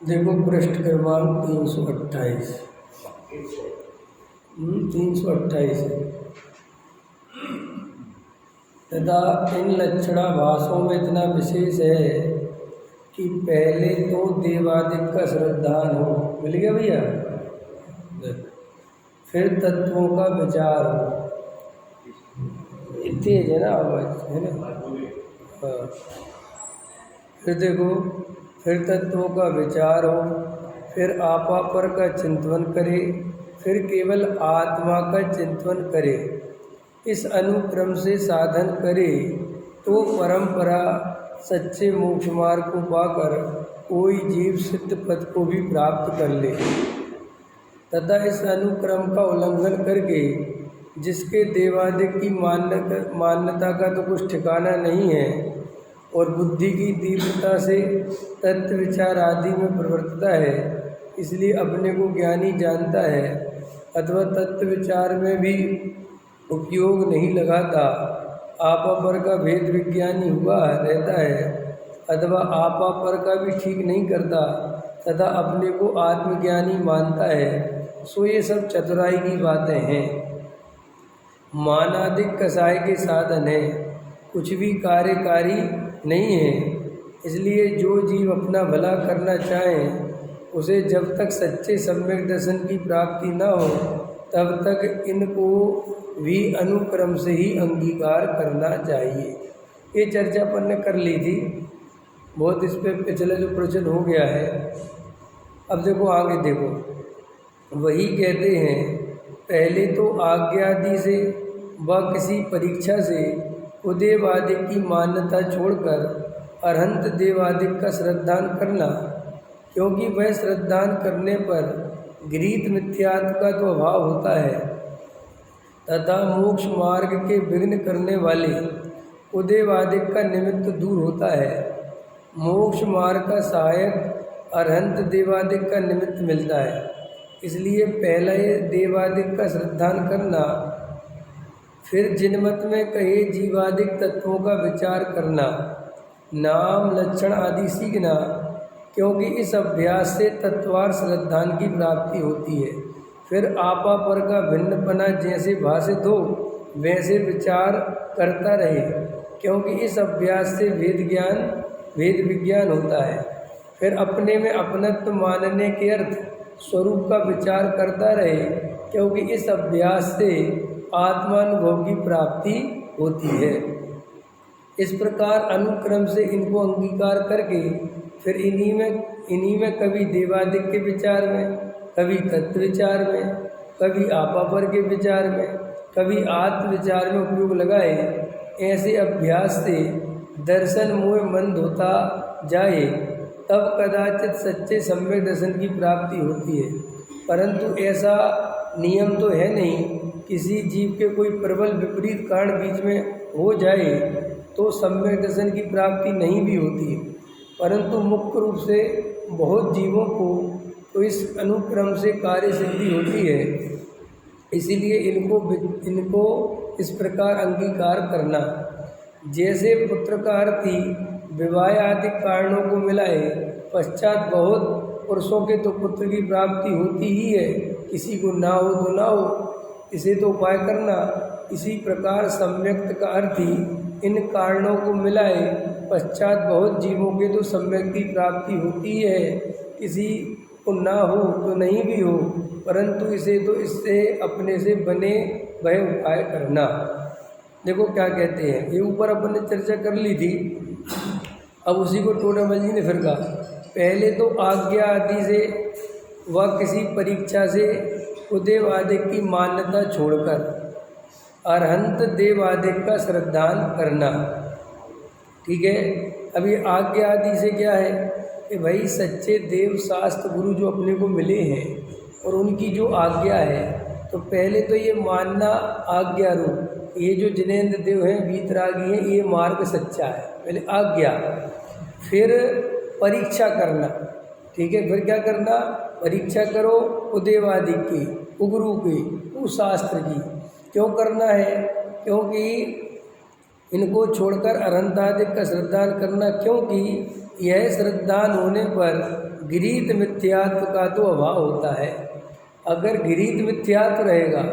देखो पृष्ठ क्रमांक 328 328 है। तथा इन लक्षणाभासों में इतना विशेष है कि पहले तो देवादिक का श्रद्धान हो, मिल गया भैया, फिर तत्वों का विचार हो, तेज है ना आवाज, है ना, हाँ। फिर देखो, फिर तत्वों का विचार हो, फिर आपा पर का चिंतन करे, फिर केवल आत्मा का चिंतन करे। इस अनुक्रम से साधन करे तो परंपरा सच्चे मोक्ष मार्ग को पाकर कोई जीव सिद्ध पद को भी प्राप्त कर ले, तथा इस अनुक्रम का उल्लंघन करके जिसके देवादिक की मान्यता का तो कुछ ठिकाना नहीं है और बुद्धि की तीव्रता से तत्व विचार आदि में प्रवृत्तता है, इसलिए अपने को ज्ञानी जानता है अथवा तत्व विचार में भी उपयोग नहीं लगाता, आपा पर का भेद विज्ञानी हुआ रहता है अथवा आपा पर का भी ठीक नहीं करता तथा अपने को आत्मज्ञानी मानता है, सो ये सब चतुराई की बातें हैं, मानादिक कसाय के साधन है, कुछ भी कार्यकारी नहीं है। इसलिए जो जीव अपना भला करना चाहे उसे जब तक सच्चे सम्यक दर्शन की प्राप्ति न हो तब तक इनको भी अनुक्रम से ही अंगीकार करना चाहिए। ये चर्चा अपन ने कर ली थी, बहुत इस पे पिछले जो प्रवचन हो गया है। अब देखो आगे देखो, वही कहते हैं पहले तो आज्ञा आदि से व किसी परीक्षा से उदेवादिक की मान्यता छोड़कर अरहंत देवादिक का श्रद्धान करना, क्योंकि वह श्रद्धान करने पर गृहीत मिथ्यात्व का तो अभाव होता है तथा मोक्ष मार्ग के विघ्न करने वाले उदेवादिक का निमित्त दूर होता है। मोक्ष मार्ग का सहायक अरहंत देवादिक का निमित्त मिलता है, इसलिए पहला ये देवादिक का श्रद्धान करना, फिर जिनमत में कहे जीवादिक तत्वों का विचार करना, नाम लक्षण आदि सीखना, क्योंकि इस अभ्यास से तत्वार श्रद्धान की प्राप्ति होती है। फिर आपा पर का भिन्नपना जैसे भाषित हो वैसे विचार करता रहे, क्योंकि इस अभ्यास से वेद विज्ञान होता है। फिर अपने में अपनत्व मानने के अर्थ स्वरूप का विचार करता रहे, क्योंकि इस अभ्यास से आत्मानुभव की प्राप्ति होती है। इस प्रकार अनुक्रम से इनको अंगीकार करके फिर इन्हीं में कभी देवादिक के विचार में, कभी तत्व विचार में, कभी आपा पर के विचार में, कभी आत्म विचार में उपयोग लगाए। ऐसे अभ्यास से दर्शन मोह मंद होता जाए तब कदाचित सच्चे सम्यक दर्शन की प्राप्ति होती है, परंतु ऐसा नियम तो है नहीं। किसी जीव के कोई प्रबल विपरीत कारण बीच में हो जाए तो सम्यक दर्शन की प्राप्ति नहीं भी होती, परंतु मुख्य रूप से बहुत जीवों को तो इस अनुक्रम से कार्य सिद्धि होती है। इसीलिए इनको इस प्रकार अंगीकार करना, जैसे पुत्र का अर्थी विवाह आदि कारणों को मिलाए पश्चात बहुत पुरुषों के तो पुत्र की प्राप्ति होती ही है, किसी को ना हो तो ना हो, इसे तो उपाय करना। इसी प्रकार सम्यक्त का अर्थी इन कारणों को मिलाए पश्चात बहुत जीवों के तो सम्यक की प्राप्ति होती है, किसी को ना हो तो नहीं भी हो, परंतु इसे तो इससे अपने से बने वह उपाय करना। देखो क्या कहते हैं, ये ऊपर अपन ने चर्चा कर ली थी, अब उसी को टोडामल जी ने फिर कहा, पहले तो आज्ञा आदि से व किसी परीक्षा से उदेवादिक की मान्यता छोड़कर अरहंत देवादिक का श्रद्धान करना। ठीक है, अभी आज्ञा आदि से क्या है कि भाई सच्चे देव शास्त्र गुरु जो अपने को मिले हैं और उनकी जो आज्ञा है, तो पहले तो ये मानना आज्ञा रूप, ये जो जिनेंद्र देव हैं वीतरागी हैं, ये मार्ग सच्चा है, पहले आज्ञा। फिर परीक्षा करना, ठीक है, फिर क्या करना, परीक्षा करो उदेवादिक की, उगुरु की, उस शास्त्र की। क्यों करना है, क्योंकि इनको छोड़कर अरहंतादिक का श्रद्धान करना, क्योंकि यह श्रद्धान होने पर गृहीत मिथ्यात्व का तो अभाव होता है। अगर गृहीत मिथ्यात्व रहेगा,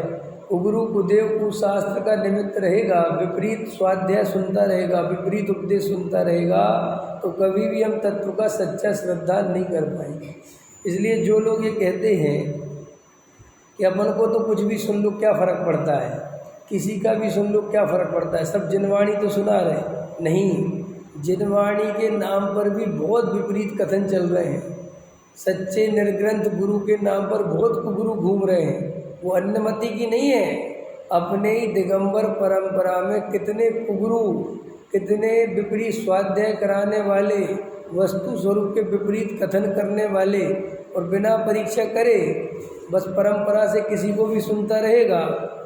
उग्रु कुदेव कुशास्त्र का निमित्त रहेगा, विपरीत स्वाध्याय सुनता रहेगा, विपरीत उपदेश सुनता रहेगा, तो कभी भी हम तत्व का सच्चा श्रद्धा नहीं कर पाएंगे। इसलिए जो लोग ये कहते हैं कि अपन को तो कुछ भी सुन लो क्या फ़र्क पड़ता है, किसी का भी सुन लो क्या फ़र्क पड़ता है, सब जिनवाणी तो सुना रहे, नहीं, जिनवाणी के नाम पर भी बहुत विपरीत कथन चल रहे हैं। सच्चे निर्ग्रंथ गुरु के नाम पर बहुत कुगुरु घूम रहे हैं। वो अन्नमति की नहीं है, अपने ही दिगंबर परंपरा में कितने कुगुरु, कितने विपरीत स्वाध्याय कराने वाले, वस्तु स्वरूप के विपरीत कथन करने वाले, और बिना परीक्षा करे बस परंपरा से किसी को भी सुनता रहेगा,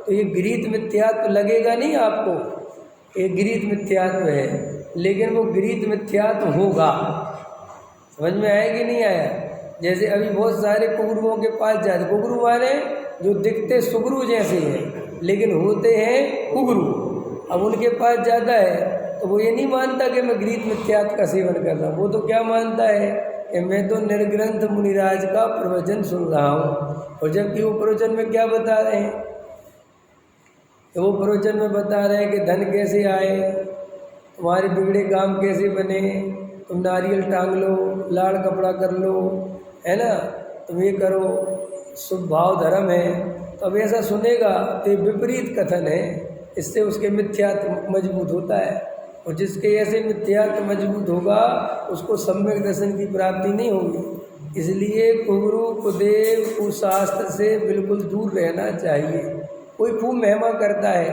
तो ये गृहीत मिथ्यात्व लगेगा नहीं आपको, ये गृहीत मिथ्यात्व है, लेकिन वो गृहीत मिथ्यात्व होगा। समझ में आया कि नहीं आया? जैसे अभी बहुत सारे कुगुरुओं के पास जाते, कुगुरु माने जो दिखते सुगुरु जैसे हैं लेकिन होते हैं कुगुरु। अब उनके पास जाता है तो वो ये नहीं मानता कि मैं गृहीत मिथ्यात्व का सेवन कर रहा हूँ, वो तो क्या मानता है कि मैं तो निर्ग्रंथ मुनिराज का प्रवचन सुन रहा हूँ। और जबकि वो प्रवचन में क्या बता रहे हैं, तो वो प्रवचन में बता रहे हैं कि धन कैसे आए, तुम्हारे बिगड़े काम कैसे बने, तुम नारियल टांग लो, लाड़ कपड़ा कर लो, है ना, तुम ये करो, शुभ भाव धर्म है। तो अब ऐसा सुनेगा तो ये विपरीत कथन है, इससे उसके मिथ्यात्व मजबूत होता है, और जिसके ऐसे मिथ्यात्व मजबूत होगा उसको सम्यक दर्शन की प्राप्ति नहीं होगी। इसलिए कुगुरु कुदेव कुशास्त्र से बिल्कुल दूर रहना चाहिए। कोई खूब महिमा करता है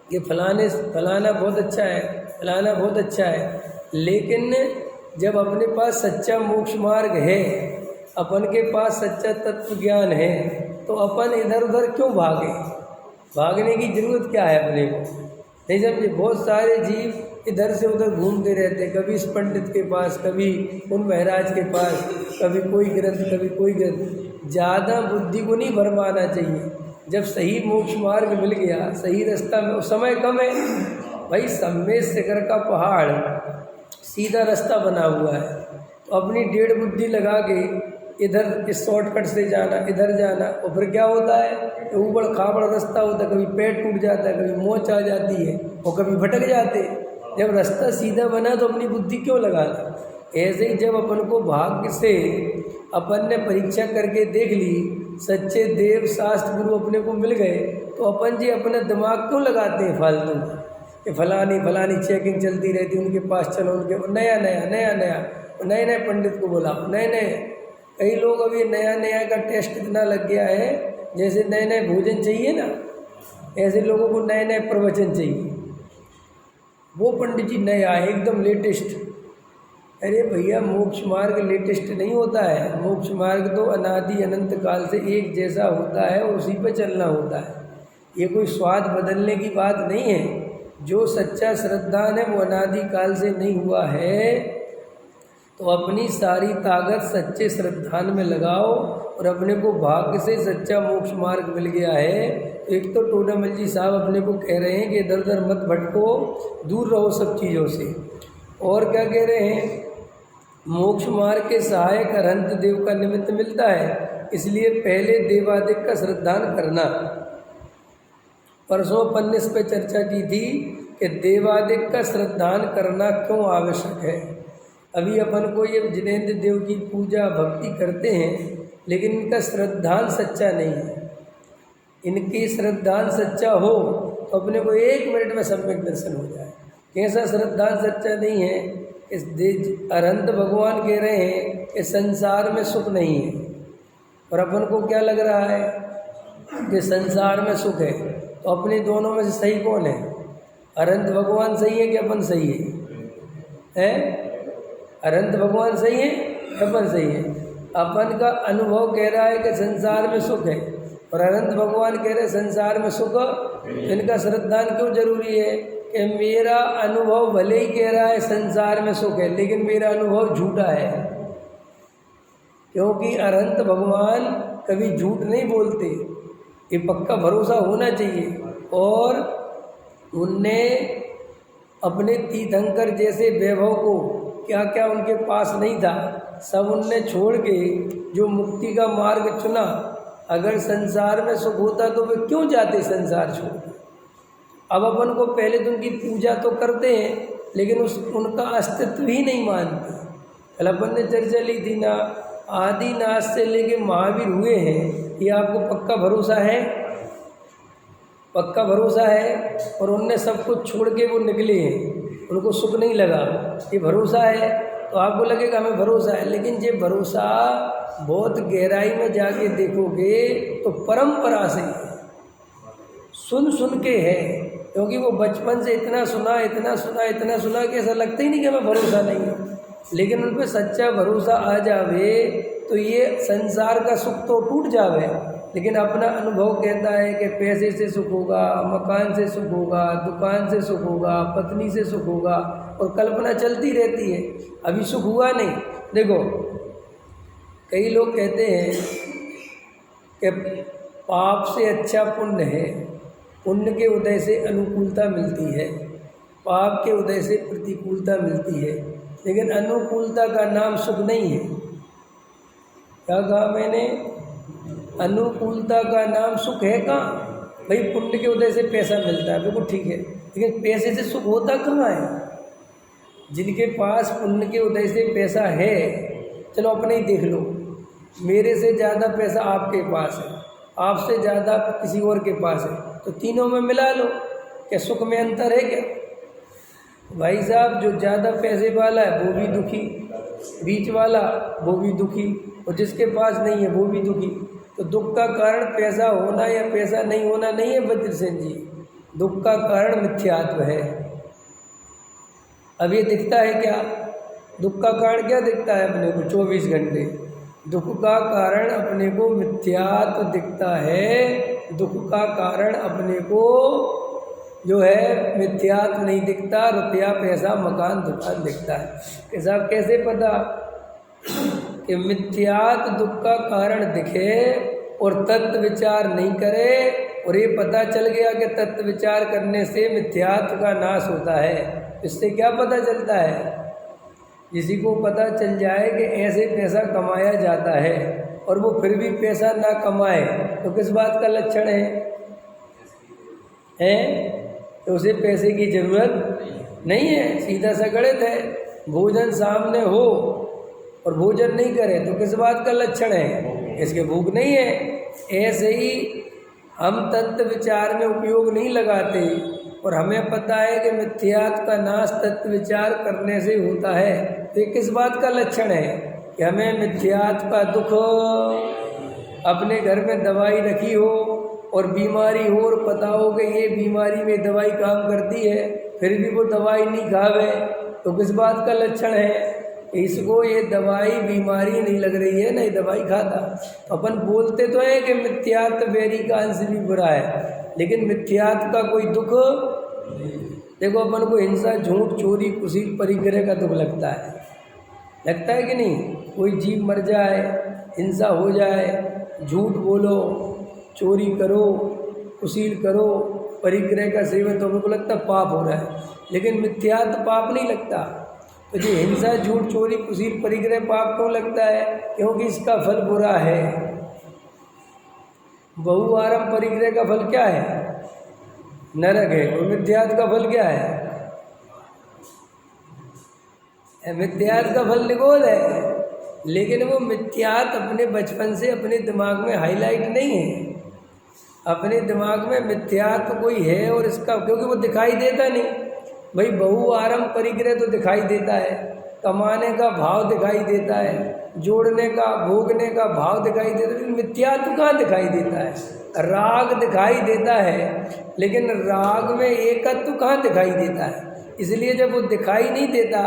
कि फलाना बहुत अच्छा है, फलाना बहुत अच्छा है, लेकिन जब अपने पास सच्चा मोक्ष मार्ग है, अपन के पास सच्चा तत्व ज्ञान है, तो अपन इधर उधर क्यों भागे? भागने की जरूरत क्या है अपने को? नहीं समझे? बहुत सारे जीव इधर से उधर घूमते रहते, कभी इस पंडित के पास, कभी उन महाराज के पास, कभी कोई ग्रंथ, कभी कोई ग्रंथ। ज़्यादा बुद्धि को नहीं भरमाना चाहिए। जब सही मोक्ष मार्ग मिल गया, सही रास्ता में, समय कम है भाई, सम्मेद शिखर का पहाड़ सीधा रास्ता बना हुआ है, तो अपनी डेढ़ बुद्धि लगा के इधर इस शॉर्टकट से जाना, इधर जाना, और फिर क्या होता है, ऊबड़ खाबड़ रास्ता होता है, कभी पेट टूट जाता है, कभी मोच आ जाती है, और कभी भटक जाते। जब रास्ता सीधा बना तो अपनी बुद्धि क्यों लगाना? ऐसे ही जब अपन को भाग्य से अपन ने परीक्षा करके देख ली, सच्चे देव शास्त्र गुरु अपने को मिल गए, तो अपन जी अपना दिमाग क्यों लगाते हैं फालतू कि फलानी चेकिंग चलती रहती, उनके पास चलो, उनके नए नए पंडित को बुलाओ, नए कई लोग अभी नया का टेस्ट इतना लग गया है, जैसे नए भोजन चाहिए ना, ऐसे लोगों को नए प्रवचन चाहिए। वो पंडित जी नया है, एकदम लेटेस्ट। अरे भैया, मोक्ष मार्ग लेटेस्ट नहीं होता है। मोक्ष मार्ग तो अनादि अनंत काल से एक जैसा होता है, और उसी पर चलना होता है। ये कोई स्वाद बदलने की बात नहीं है। जो सच्चा श्रद्धान है वो अनादि काल से नहीं हुआ है, तो अपनी सारी ताकत सच्चे श्रद्धान में लगाओ, और अपने को भाग्य से सच्चा मोक्ष मार्ग मिल गया है। एक तो टोडामल जी साहब अपने को कह रहे हैं कि इधर उधर मत भटको, दूर रहो सब चीज़ों से। और क्या कह रहे हैं, मोक्ष मार्ग के सहायक अरहंत देव का निमित्त मिलता है, इसलिए पहले देवादिक का श्रद्धान करना। परसों अपन ने इस पर चर्चा की थी कि देवादिक का श्रद्धान करना क्यों आवश्यक है। अभी अपन को ये जिनेंद्र देव की पूजा भक्ति करते हैं, लेकिन इनका श्रद्धान सच्चा नहीं है। इनकी श्रद्धान सच्चा हो तो अपने को 1 मिनट में सम्यक दर्शन हो जाए। कैसा श्रद्धान सच्चा नहीं है? इस अरहंत भगवान कह रहे हैं कि संसार में सुख नहीं है, और अपन को क्या लग रहा है कि संसार में सुख है। तो अपने दोनों में से सही कौन है? अरहंत भगवान सही है कि अपन सही है? अरहंत भगवान सही है, अपन सही है? अपन का अनुभव कह रहा है कि संसार में सुख है, और अरहंत भगवान कह रहे हैं संसार में सुख। इनका श्रद्धान क्यों जरूरी है कि मेरा अनुभव भले ही कह रहा है संसार में सुख है, लेकिन मेरा अनुभव झूठा है, क्योंकि अरहंत भगवान कभी झूठ नहीं बोलते। ये पक्का भरोसा होना चाहिए। और उनने अपने तीर्थंकर जैसे वैभव को क्या क्या उनके पास नहीं था, सब उनने छोड़ के जो मुक्ति का मार्ग चुना। अगर संसार में सुख होता तो वे क्यों जाते संसार छोड़ के। अब अपन को पहले तो उनकी पूजा तो करते हैं, लेकिन उनका अस्तित्व ही नहीं मानते। कल अपन ने चर्चा ली थी ना, आदिनाथ से लेके महावीर हुए हैं, ये आपको पक्का भरोसा है? पक्का भरोसा है। और उनने सब कुछ छोड़ के वो निकले हैं, उनको सुख नहीं लगा, ये भरोसा है। तो आपको लगेगा हमें भरोसा है, लेकिन ये भरोसा बहुत गहराई में जाके देखोगे तो परंपरा से सुन सुन के है। क्योंकि वो बचपन से इतना सुना कि ऐसा लगता ही नहीं कि हमें भरोसा नहीं है। लेकिन उन पर सच्चा भरोसा आ जावे तो ये संसार का सुख तो टूट जावे। लेकिन अपना अनुभव कहता है कि पैसे से सुख होगा, मकान से सुख होगा, दुकान से सुख होगा, पत्नी से सुख होगा, और कल्पना चलती रहती है, अभी सुख हुआ नहीं। देखो, कई लोग कहते हैं कि पाप से अच्छा पुण्य है, पुण्य के उदय से अनुकूलता मिलती है, पाप के उदय से प्रतिकूलता मिलती है। लेकिन अनुकूलता का नाम सुख नहीं है। क्या कहा मैंने? अनुकूलता का नाम सुख है कहाँ? भाई पुण्य के उदय से पैसा मिलता है, बिल्कुल ठीक है, लेकिन पैसे से सुख होता कहाँ है? जिनके पास पुण्य के उदय से पैसा है, चलो अपने ही देख लो, मेरे से ज़्यादा पैसा आपके पास है, आपसे ज़्यादा किसी और के पास है, तो तीनों में मिला लो, क्या सुख में अंतर है क्या? भाई साहब, जो ज़्यादा पैसे वाला है वो भी दुखी, बीच वाला वो भी दुखी, और जिसके पास नहीं है वो भी दुखी। तो दुख का कारण पैसा होना या पैसा नहीं होना नहीं है बद्रसेन जी, दुख का कारण मिथ्यात्व है। अब ये दिखता है क्या? दुख का कारण क्या दिखता है अपने को 24 घंटे? दुख का कारण अपने को मिथ्यात्व दिखता है। दुख का कारण अपने को जो है मिथ्यात्व नहीं दिखता, रुपया पैसा मकान दुकान दिखता है। कि साहब कैसे पता कि मिथ्यात्व दुख का कारण दिखे और तत्व विचार नहीं करे, और ये पता चल गया कि तत्व विचार करने से मिथ्यात्व का नाश होता है। इससे क्या पता चलता है? किसी को पता चल जाए कि ऐसे पैसा कमाया जाता है और वो फिर भी पैसा ना कमाए, तो किस बात का लक्षण है? तो उसे पैसे की ज़रूरत नहीं है, सीधा सा गणित है। भोजन सामने हो और भोजन नहीं करे तो किस बात का लक्षण है? इसके भूख नहीं है। ऐसे ही हम तत्व विचार में उपयोग नहीं लगाते, और हमें पता है कि मिथ्यात्व का नाश तत्व विचार करने से होता है, तो ये किस बात का लक्षण है? कि हमें मिथ्यात्व का दुख, अपने घर में दवाई रखी हो और बीमारी हो, और पता हो कि ये बीमारी में दवाई काम करती है, फिर भी वो दवाई नहीं खावे, तो किस बात का लक्षण है? इसको ये दवाई बीमारी नहीं लग रही है, नहीं दवाई खाता। अपन बोलते तो हैं कि मिथ्यात्व बैरी का अंश भी बुरा है, लेकिन मिथ्यात्व का कोई दुख, देखो अपन को हिंसा, झूठ, चोरी, कुसील, परिग्रह का दुख लगता है कि नहीं? कोई जीव मर जाए, हिंसा हो जाए, झूठ बोलो, चोरी करो, कुसील करो, परिग्रह का सेवन, तो हमको लगता पाप हो रहा है। लेकिन मिथ्यात्व पाप नहीं लगता। तो जो हिंसा, झूठ, चोरी, कुसील, परिग्रह पाप क्यों लगता है? क्योंकि इसका फल बुरा है। बहुआरम परिग्रह का फल क्या है? नरक है। और मिथ्यात्व का फल क्या है? मिथ्यात्व का फल निगोद है। लेकिन वो मिथ्यात्व अपने बचपन से अपने दिमाग में हाईलाइट नहीं है। अपने दिमाग में मिथ्यात्व कोई है, और इसका क्योंकि वो दिखाई देता नहीं। भाई बहुआरम परिग्रह तो दिखाई देता है, कमाने का भाव दिखाई देता है, जोड़ने का, भोगने का भाव दिखाई देता है, लेकिन मिथ्यात्व कहाँ दिखाई देता है? राग दिखाई देता है, लेकिन राग में एकत्व कहाँ दिखाई देता है? इसलिए जब वो दिखाई नहीं देता,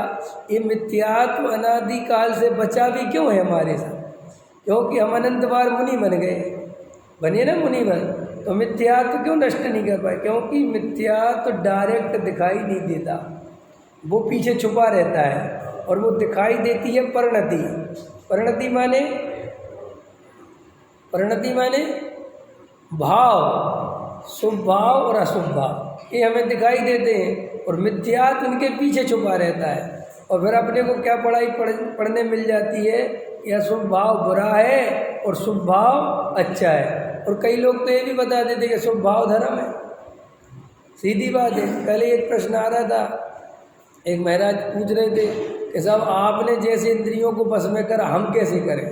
ये मिथ्यात्व अनादि काल से बचा भी क्यों है हमारे साथ? क्योंकि हम अनंत बार मुनि बन गए, बने ना मुनि बन, तो मिथ्यात्व क्यों नष्ट नहीं कर पाए? क्योंकि मिथ्यात्व डायरेक्ट दिखाई नहीं देता, वो पीछे छुपा रहता है, और वो दिखाई देती है परिणति। परिणति माने भाव, शुभ भाव और अशुभ भाव, ये हमें दिखाई देते हैं, और मिथ्यात्व उनके पीछे छुपा रहता है। और फिर अपने को क्या पढ़ने मिल जाती है, यह शुभ भाव बुरा है और शुभ भाव अच्छा है। और कई लोग तो ये भी बता देते कि शुभ भाव धर्म है। सीधी बात है। कल एक प्रश्न आ रहा था, एक महाराज पूछ रहे थे कि साहब आपने जैसे इंद्रियों को बस में करा, हम कैसे करें?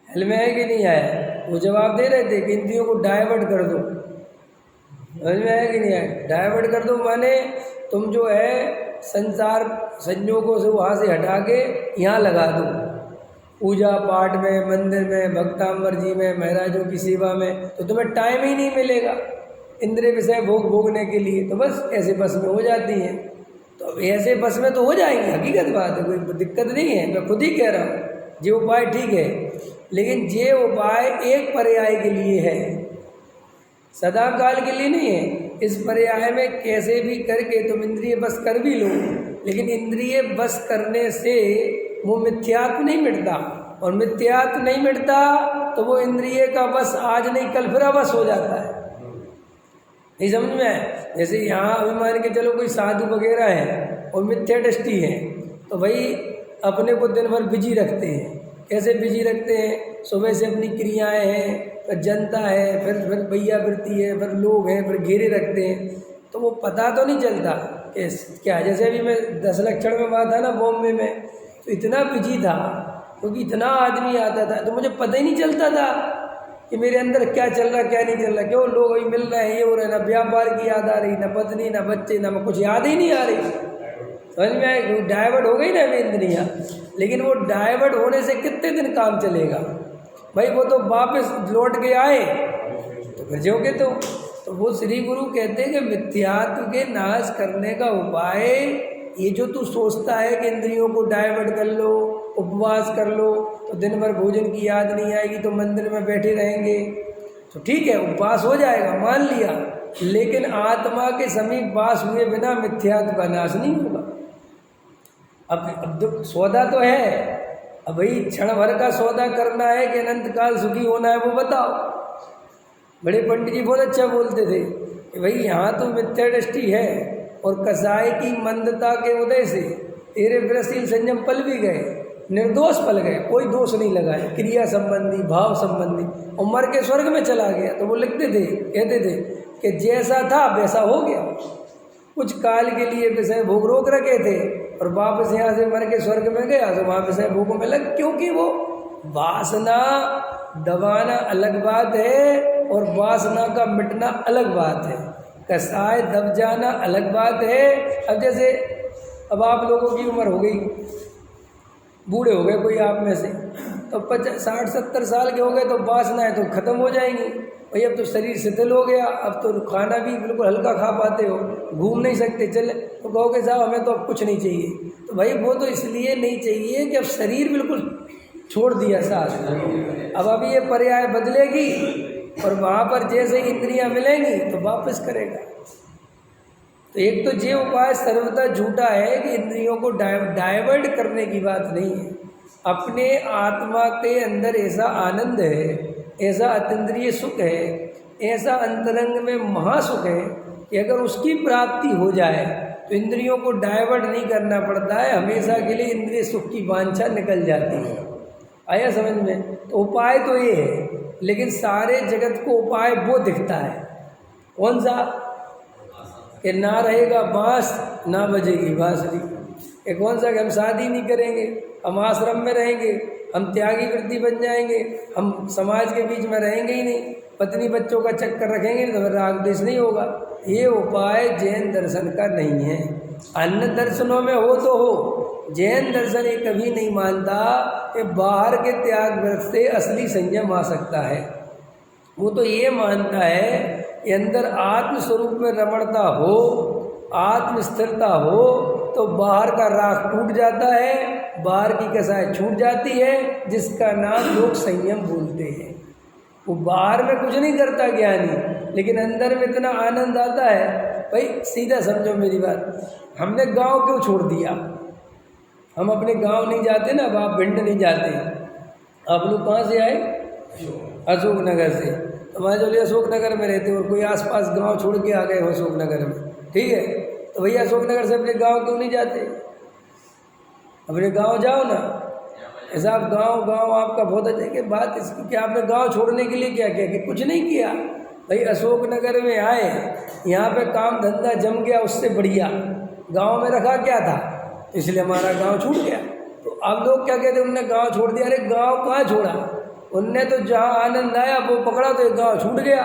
हल में है कि नहीं आया? वो जवाब दे रहे थे कि इंद्रियों को डाइवर्ट कर दो। समझ में आया कि नहीं आया? डाइवर्ट कर दो माने तुम जो है संसार संयोगों से वहाँ से हटा के यहाँ लगा दो, पूजा पाठ में, मंदिर में, भक्तांबर जी में, महाराजों की सेवा में, तो तुम्हें टाइम ही नहीं मिलेगा इंद्रिय विषय भोगने के लिए। तो बस ऐसे बस में हो जाती हैं। तो ऐसे बस में तो हो जाएंगे, हकीकत बात है, कोई दिक्कत नहीं है। मैं खुद ही कह रहा हूँ ये उपाय ठीक है, लेकिन ये उपाय एक पर्याय के लिए है, सदा काल के लिए नहीं है। इस पर्याय में कैसे भी करके तुम इंद्रिय बस कर भी लो, लेकिन इंद्रिय बस करने से वो मिथ्यात्व नहीं मिटता, और मिथ्यात्व नहीं मिटता तो वो इंद्रिय का बस आज नहीं कल फिर अवश हो जाता है। नहीं समझ में आए? जैसे यहाँ अभी मान के चलो कोई साधु वगैरह है और मिथ्या दृष्टि है, तो भाई अपने को दिन भर बिजी रखते हैं। कैसे बिजी रखते हैं? सुबह से अपनी क्रियाएं हैं, फिर जनता है, फिर भैया वृत्ति है, फिर लोग हैं, फिर घेरे रखते हैं, तो वो पता तो नहीं चलता कि क्या। जैसे अभी मैं 10 लक्षण में वहाँ था ना बॉम्बे में, तो इतना बिजी था क्योंकि इतना आदमी आता था, तो मुझे पता ही नहीं चलता था कि मेरे अंदर क्या चल रहा क्या नहीं चल रहा। क्यों लोग अभी मिल रहे हैं, ये हो रहा है, ना व्यापार की याद आ रही, ना पत्नी, ना बच्चे, ना कुछ याद ही नहीं आ रही। समझ में आए? डाइवर्ट हो गई ना इंद्रियाँ। लेकिन वो डाइवर्ट होने से कितने दिन काम चलेगा भाई? वो तो वापस लौट के आए तो फिर जोगे तो वो श्री गुरु कहते हैं कि मिथ्यात्व के नाश करने का उपाय ये जो तू सोचता है कि इंद्रियों को डाइवर्ट कर लो, उपवास कर लो, तो दिन भर भोजन की याद नहीं आएगी, तो मंदिर में बैठे रहेंगे, तो ठीक है उपवास हो जाएगा, मान लिया, लेकिन आत्मा के समीप वास हुए बिना मिथ्यात्व का नाश नहीं होगा। अब सौदा तो है, अब भाई क्षण भर का सौदा करना है कि अनंत काल सुखी होना है, वो बताओ। बड़े पंडित जी बहुत अच्छा बोलते थे कि भाई यहाँ तो मिथ्या दृष्टि है और कसाई की मंदता के उदय से तेरे विरसशील संयम पल भी गए, निर्दोष पल गए, कोई दोष नहीं लगा है, क्रिया संबंधी, भाव संबंधी, और मर के स्वर्ग में चला गया। तो वो लिखते थे, कहते थे कि जैसा था वैसा हो गया, कुछ काल के लिए विषय भोग रोक रखे थे और वापस यहाँ से मर के स्वर्ग में गया तो वहाँ विषय भोगों में लग, क्योंकि वो वासना दबाना अलग बात है और वासना का मिटना अलग बात है, कसाय दब जाना अलग बात है। अब जैसे अब आप लोगों की उम्र हो गई, बूढ़े हो गए कोई आप में से, तो 60-70 साल के हो गए तो वासनाएं तो खत्म हो जाएंगी भाई। अब तो शरीर शिथिल हो गया, अब तो खाना भी बिल्कुल हल्का खा पाते हो, घूम नहीं सकते, चले तो कहोगे साहब हमें तो अब कुछ नहीं चाहिए। तो भाई वो तो इसलिए नहीं चाहिए कि अब शरीर बिल्कुल छोड़ दिया साथ, अब अभी ये पर्याय बदलेगी और वहाँ पर जैसे इंद्रियां मिलेंगी तो वापस करेगा। तो एक तो ये उपाय सर्वथा झूठा है कि इंद्रियों को डाइवर्ट करने की बात नहीं है। अपने आत्मा के अंदर ऐसा आनंद है, ऐसा अतीन्द्रिय सुख है, ऐसा अंतरंग में महासुख है कि अगर उसकी प्राप्ति हो जाए तो इंद्रियों को डाइवर्ट नहीं करना पड़ता है, हमेशा के लिए इंद्रिय सुख की वांछा निकल जाती है। आया समझ में? तो उपाय तो ये है, लेकिन सारे जगत को उपाय वो दिखता है, कौन सा? कि ना रहेगा बांस ना बजेगी बांसुरी। कि कौन सा? कि हम शादी नहीं करेंगे, हम आश्रम में रहेंगे, हम त्यागी वृत्ति बन जाएंगे, हम समाज के बीच में रहेंगे ही नहीं, पत्नी बच्चों का चक्कर रखेंगे नहीं, तो राग द्वेष नहीं होगा। ये उपाय जैन दर्शन का नहीं है। अन्य दर्शनों में हो तो हो, जैन दर्शन ये कभी नहीं मानता कि बाहर के त्याग व्रत से असली संयम आ सकता है। वो तो ये मानता है कि अंदर आत्म स्वरूप में रमणता हो, आत्म स्थिरता हो, तो बाहर का राग टूट जाता है, बाहर की कसाई छूट जाती है, जिसका नाम लोग संयम बोलते हैं। वो बाहर में कुछ नहीं करता ज्ञानी, लेकिन अंदर में इतना आनंद आता है। भाई सीधा समझो मेरी बात, हमने गांव क्यों छोड़ दिया? हम अपने गांव नहीं जाते ना, अब आप भिंड नहीं जाते, आप लोग कहाँ से आए? अशोक नगर से। तो मान लो अशोक नगर में रहते और कोई आसपास गांव छोड़ के आ गए हो अशोक नगर में, ठीक है, तो तो भैया अशोकनगर से अपने गांव क्यों नहीं जाते? अपने गांव जाओ ना। ऐसा आप गांव आपका बहुत अच्छा कि बात इसकी कि आपने गांव छोड़ने के लिए क्या किया? कि कुछ नहीं किया भाई। अशोकनगर में आए, यहाँ पे काम धंधा जम गया, उससे बढ़िया गांव में रखा क्या था, इसलिए हमारा गांव छूट गया। तो अब लोग क्या कहते हैं, उनने गांव छोड़ दिया। अरे गांव कहाँ छोड़ा, उनने तो जहाँ आनंद आया वो पकड़ा, तो एक गाँव छूट गया।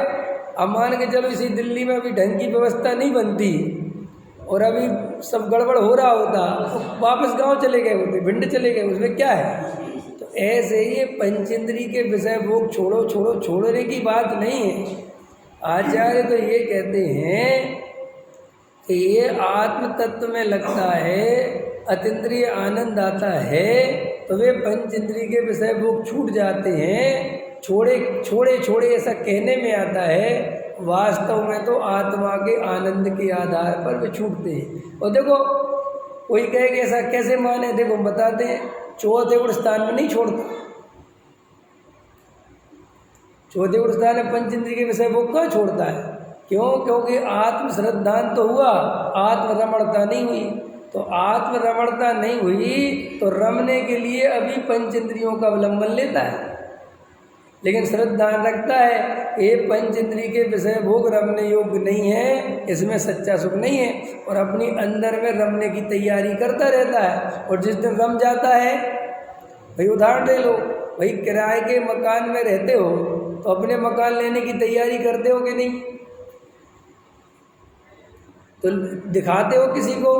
अब मान के चलो इसी दिल्ली में अभी ढंग की व्यवस्था नहीं बनती और अभी सब गड़बड़ हो रहा होता, तो वापस गांव चले गए होते, भिंड चले गए, उसमें क्या है। तो ऐसे ही ये पंचेंद्री के विषय भोग छोड़ने की बात नहीं है। आचार्य तो ये कहते हैं कि ये आत्म तत्व में लगता है, अतीन्द्रिय आनंद आता है, तो वे पंचेंद्री के विषय भोग छूट जाते हैं। छोड़े ऐसा कहने में आता है, वास्तव में तो आत्मा के आनंद के आधार पर वे छूटते हैं। और देखो कोई कहे कि ऐसा कैसे माने, देखो हम बताते हैं। चौथे गुण स्थान में नहीं छोड़ता। चौथे गुण स्थान में पंचेंद्रिय के विषय भोग कहाँ छोड़ता है? क्यों? क्योंकि आत्म श्रद्धान तो हुआ, आत्म रमणता नहीं हुई। तो आत्म रमणता नहीं हुई तो रमने के लिए अभी पंचेंद्रियों का अवलंबन लेता है, लेकिन श्रद्धान रखता है ये पंचेंद्रिय के विषय भोग रमने योग्य नहीं है, इसमें सच्चा सुख नहीं है, और अपनी अंदर में रमने की तैयारी करता रहता है। और जिस दिन रम जाता है, भाई उदाहरण ले लो, भाई किराए के मकान में रहते हो तो अपने मकान लेने की तैयारी करते हो कि नहीं? तो दिखाते हो किसी को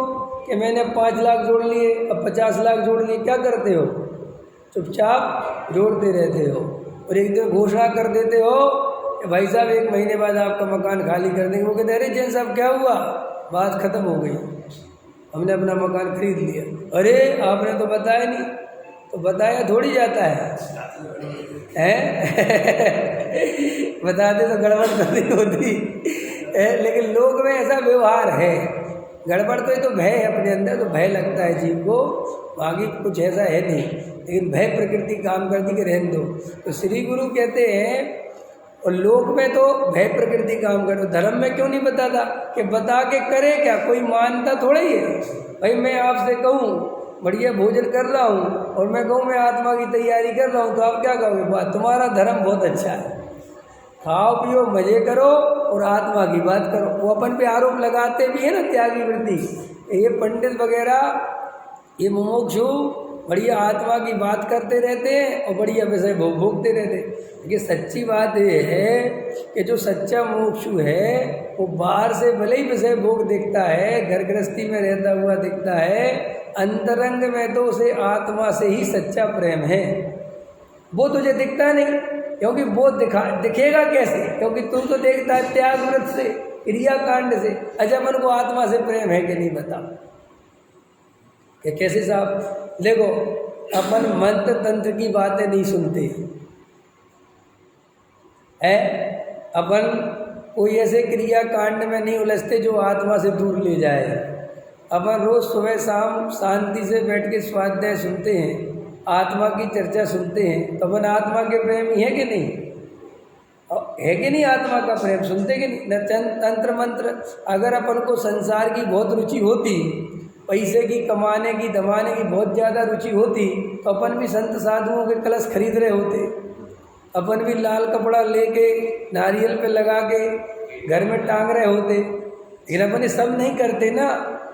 कि मैंने 5 लाख जोड़ लिए, अब 50 लाख जोड़ लिए, क्या करते हो? चुपचाप जोड़ते रहते हो और एक दिन घोषणा कर देते हो कि भाई साहब 1 महीने बाद आपका मकान खाली कर देंगे। वो कहते अरे जैन साहब क्या हुआ? बात खत्म हो गई, हमने अपना मकान खरीद लिया। अरे आपने तो बताया नहीं। तो बताया थोड़ी जाता है बताते तो गड़बड़ तो नहीं होती है, लेकिन लोग में ऐसा व्यवहार है। गड़बड़ तो भय है अपने अंदर, तो भय लगता है जीव को, बाकी कुछ ऐसा है नहीं, लेकिन भय प्रकृति काम करती कि रहने दो। तो श्री गुरु कहते हैं, और लोक में तो भय प्रकृति काम कर, धर्म में क्यों नहीं बताता कि बता के करे क्या? कोई मानता थोड़ा ही है। भाई मैं आपसे कहूँ बढ़िया भोजन कर रहा हूँ और मैं कहूँ मैं आत्मा की तैयारी कर रहा हूँ, तो आप क्या कहोगे? बात तुम्हारा धर्म बहुत अच्छा है, खाओ पियो मजे करो और आत्मा की बात करो। वो अपन पे आरोप लगाते भी है ना, त्यागी वृत्ति। ये पंडित वगैरह, ये मुमुक्षु बढ़िया आत्मा की बात करते रहते हैं और बढ़िया विषय भोगते रहते हैं। लेकिन सच्ची बात ये है कि जो सच्चा मुमुक्षु है वो बाहर से भले ही विषय भोग दिखता है, घर गृहस्थी में रहता हुआ दिखता है, अंतरंग में तो उसे आत्मा से ही सच्चा प्रेम है। वो तुझे दिखता नहीं, क्योंकि वो दिखेगा कैसे? क्योंकि तू तो देखता है त्याग व्रत से, क्रिया कांड से। अच्छा अपन को आत्मा से प्रेम है कि नहीं, बता कि कैसे साहब? देखो अपन मंत्र तंत्र की बातें नहीं सुनते है, अपन कोई ऐसे क्रिया कांड में नहीं उलझते जो आत्मा से दूर ले जाए। अपन रोज सुबह शाम शांति से बैठ के स्वाध्याय सुनते हैं, आत्मा की चर्चा सुनते हैं, तो अपन आत्मा के प्रेमी है कि नहीं? है कि नहीं? आत्मा का प्रेम सुनते कि नहीं? तंत्र मंत्र, अगर अपन को संसार की बहुत रुचि होती, पैसे की कमाने की धमाने की बहुत ज़्यादा रुचि होती, तो अपन भी संत साधुओं के कलश खरीद रहे होते, अपन भी लाल कपड़ा लेके नारियल पे लगा के घर में टांग रहे होते। लेकिन अपन ये सब नहीं करते ना,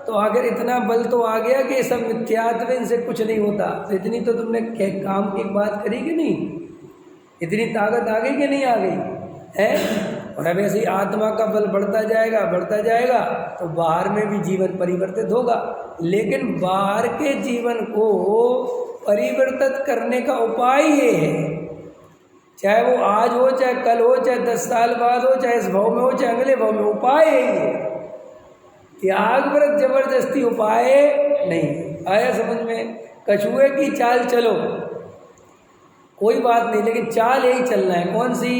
तो अगर इतना बल तो आ गया कि ये सब मिथ्यात्व, इनसे कुछ नहीं होता, तो इतनी तो तुमने काम की बात करी कि नहीं? इतनी ताकत आ गई कि नहीं आ गई है? और अब ऐसे ही आत्मा का बल बढ़ता जाएगा तो बाहर में भी जीवन परिवर्तित होगा। लेकिन बाहर के जीवन को परिवर्तित करने का उपाय ये है, चाहे वो आज हो, चाहे कल हो, चाहे 10 साल बाद हो, चाहे इस भाव में हो, चाहे अगले भाव में, उपाय है त्याग व्रत, जबरदस्ती उपाय नहीं। आया समझ में? कछुए की चाल चलो, कोई बात नहीं, लेकिन चाल यही चलना है। कौन सी?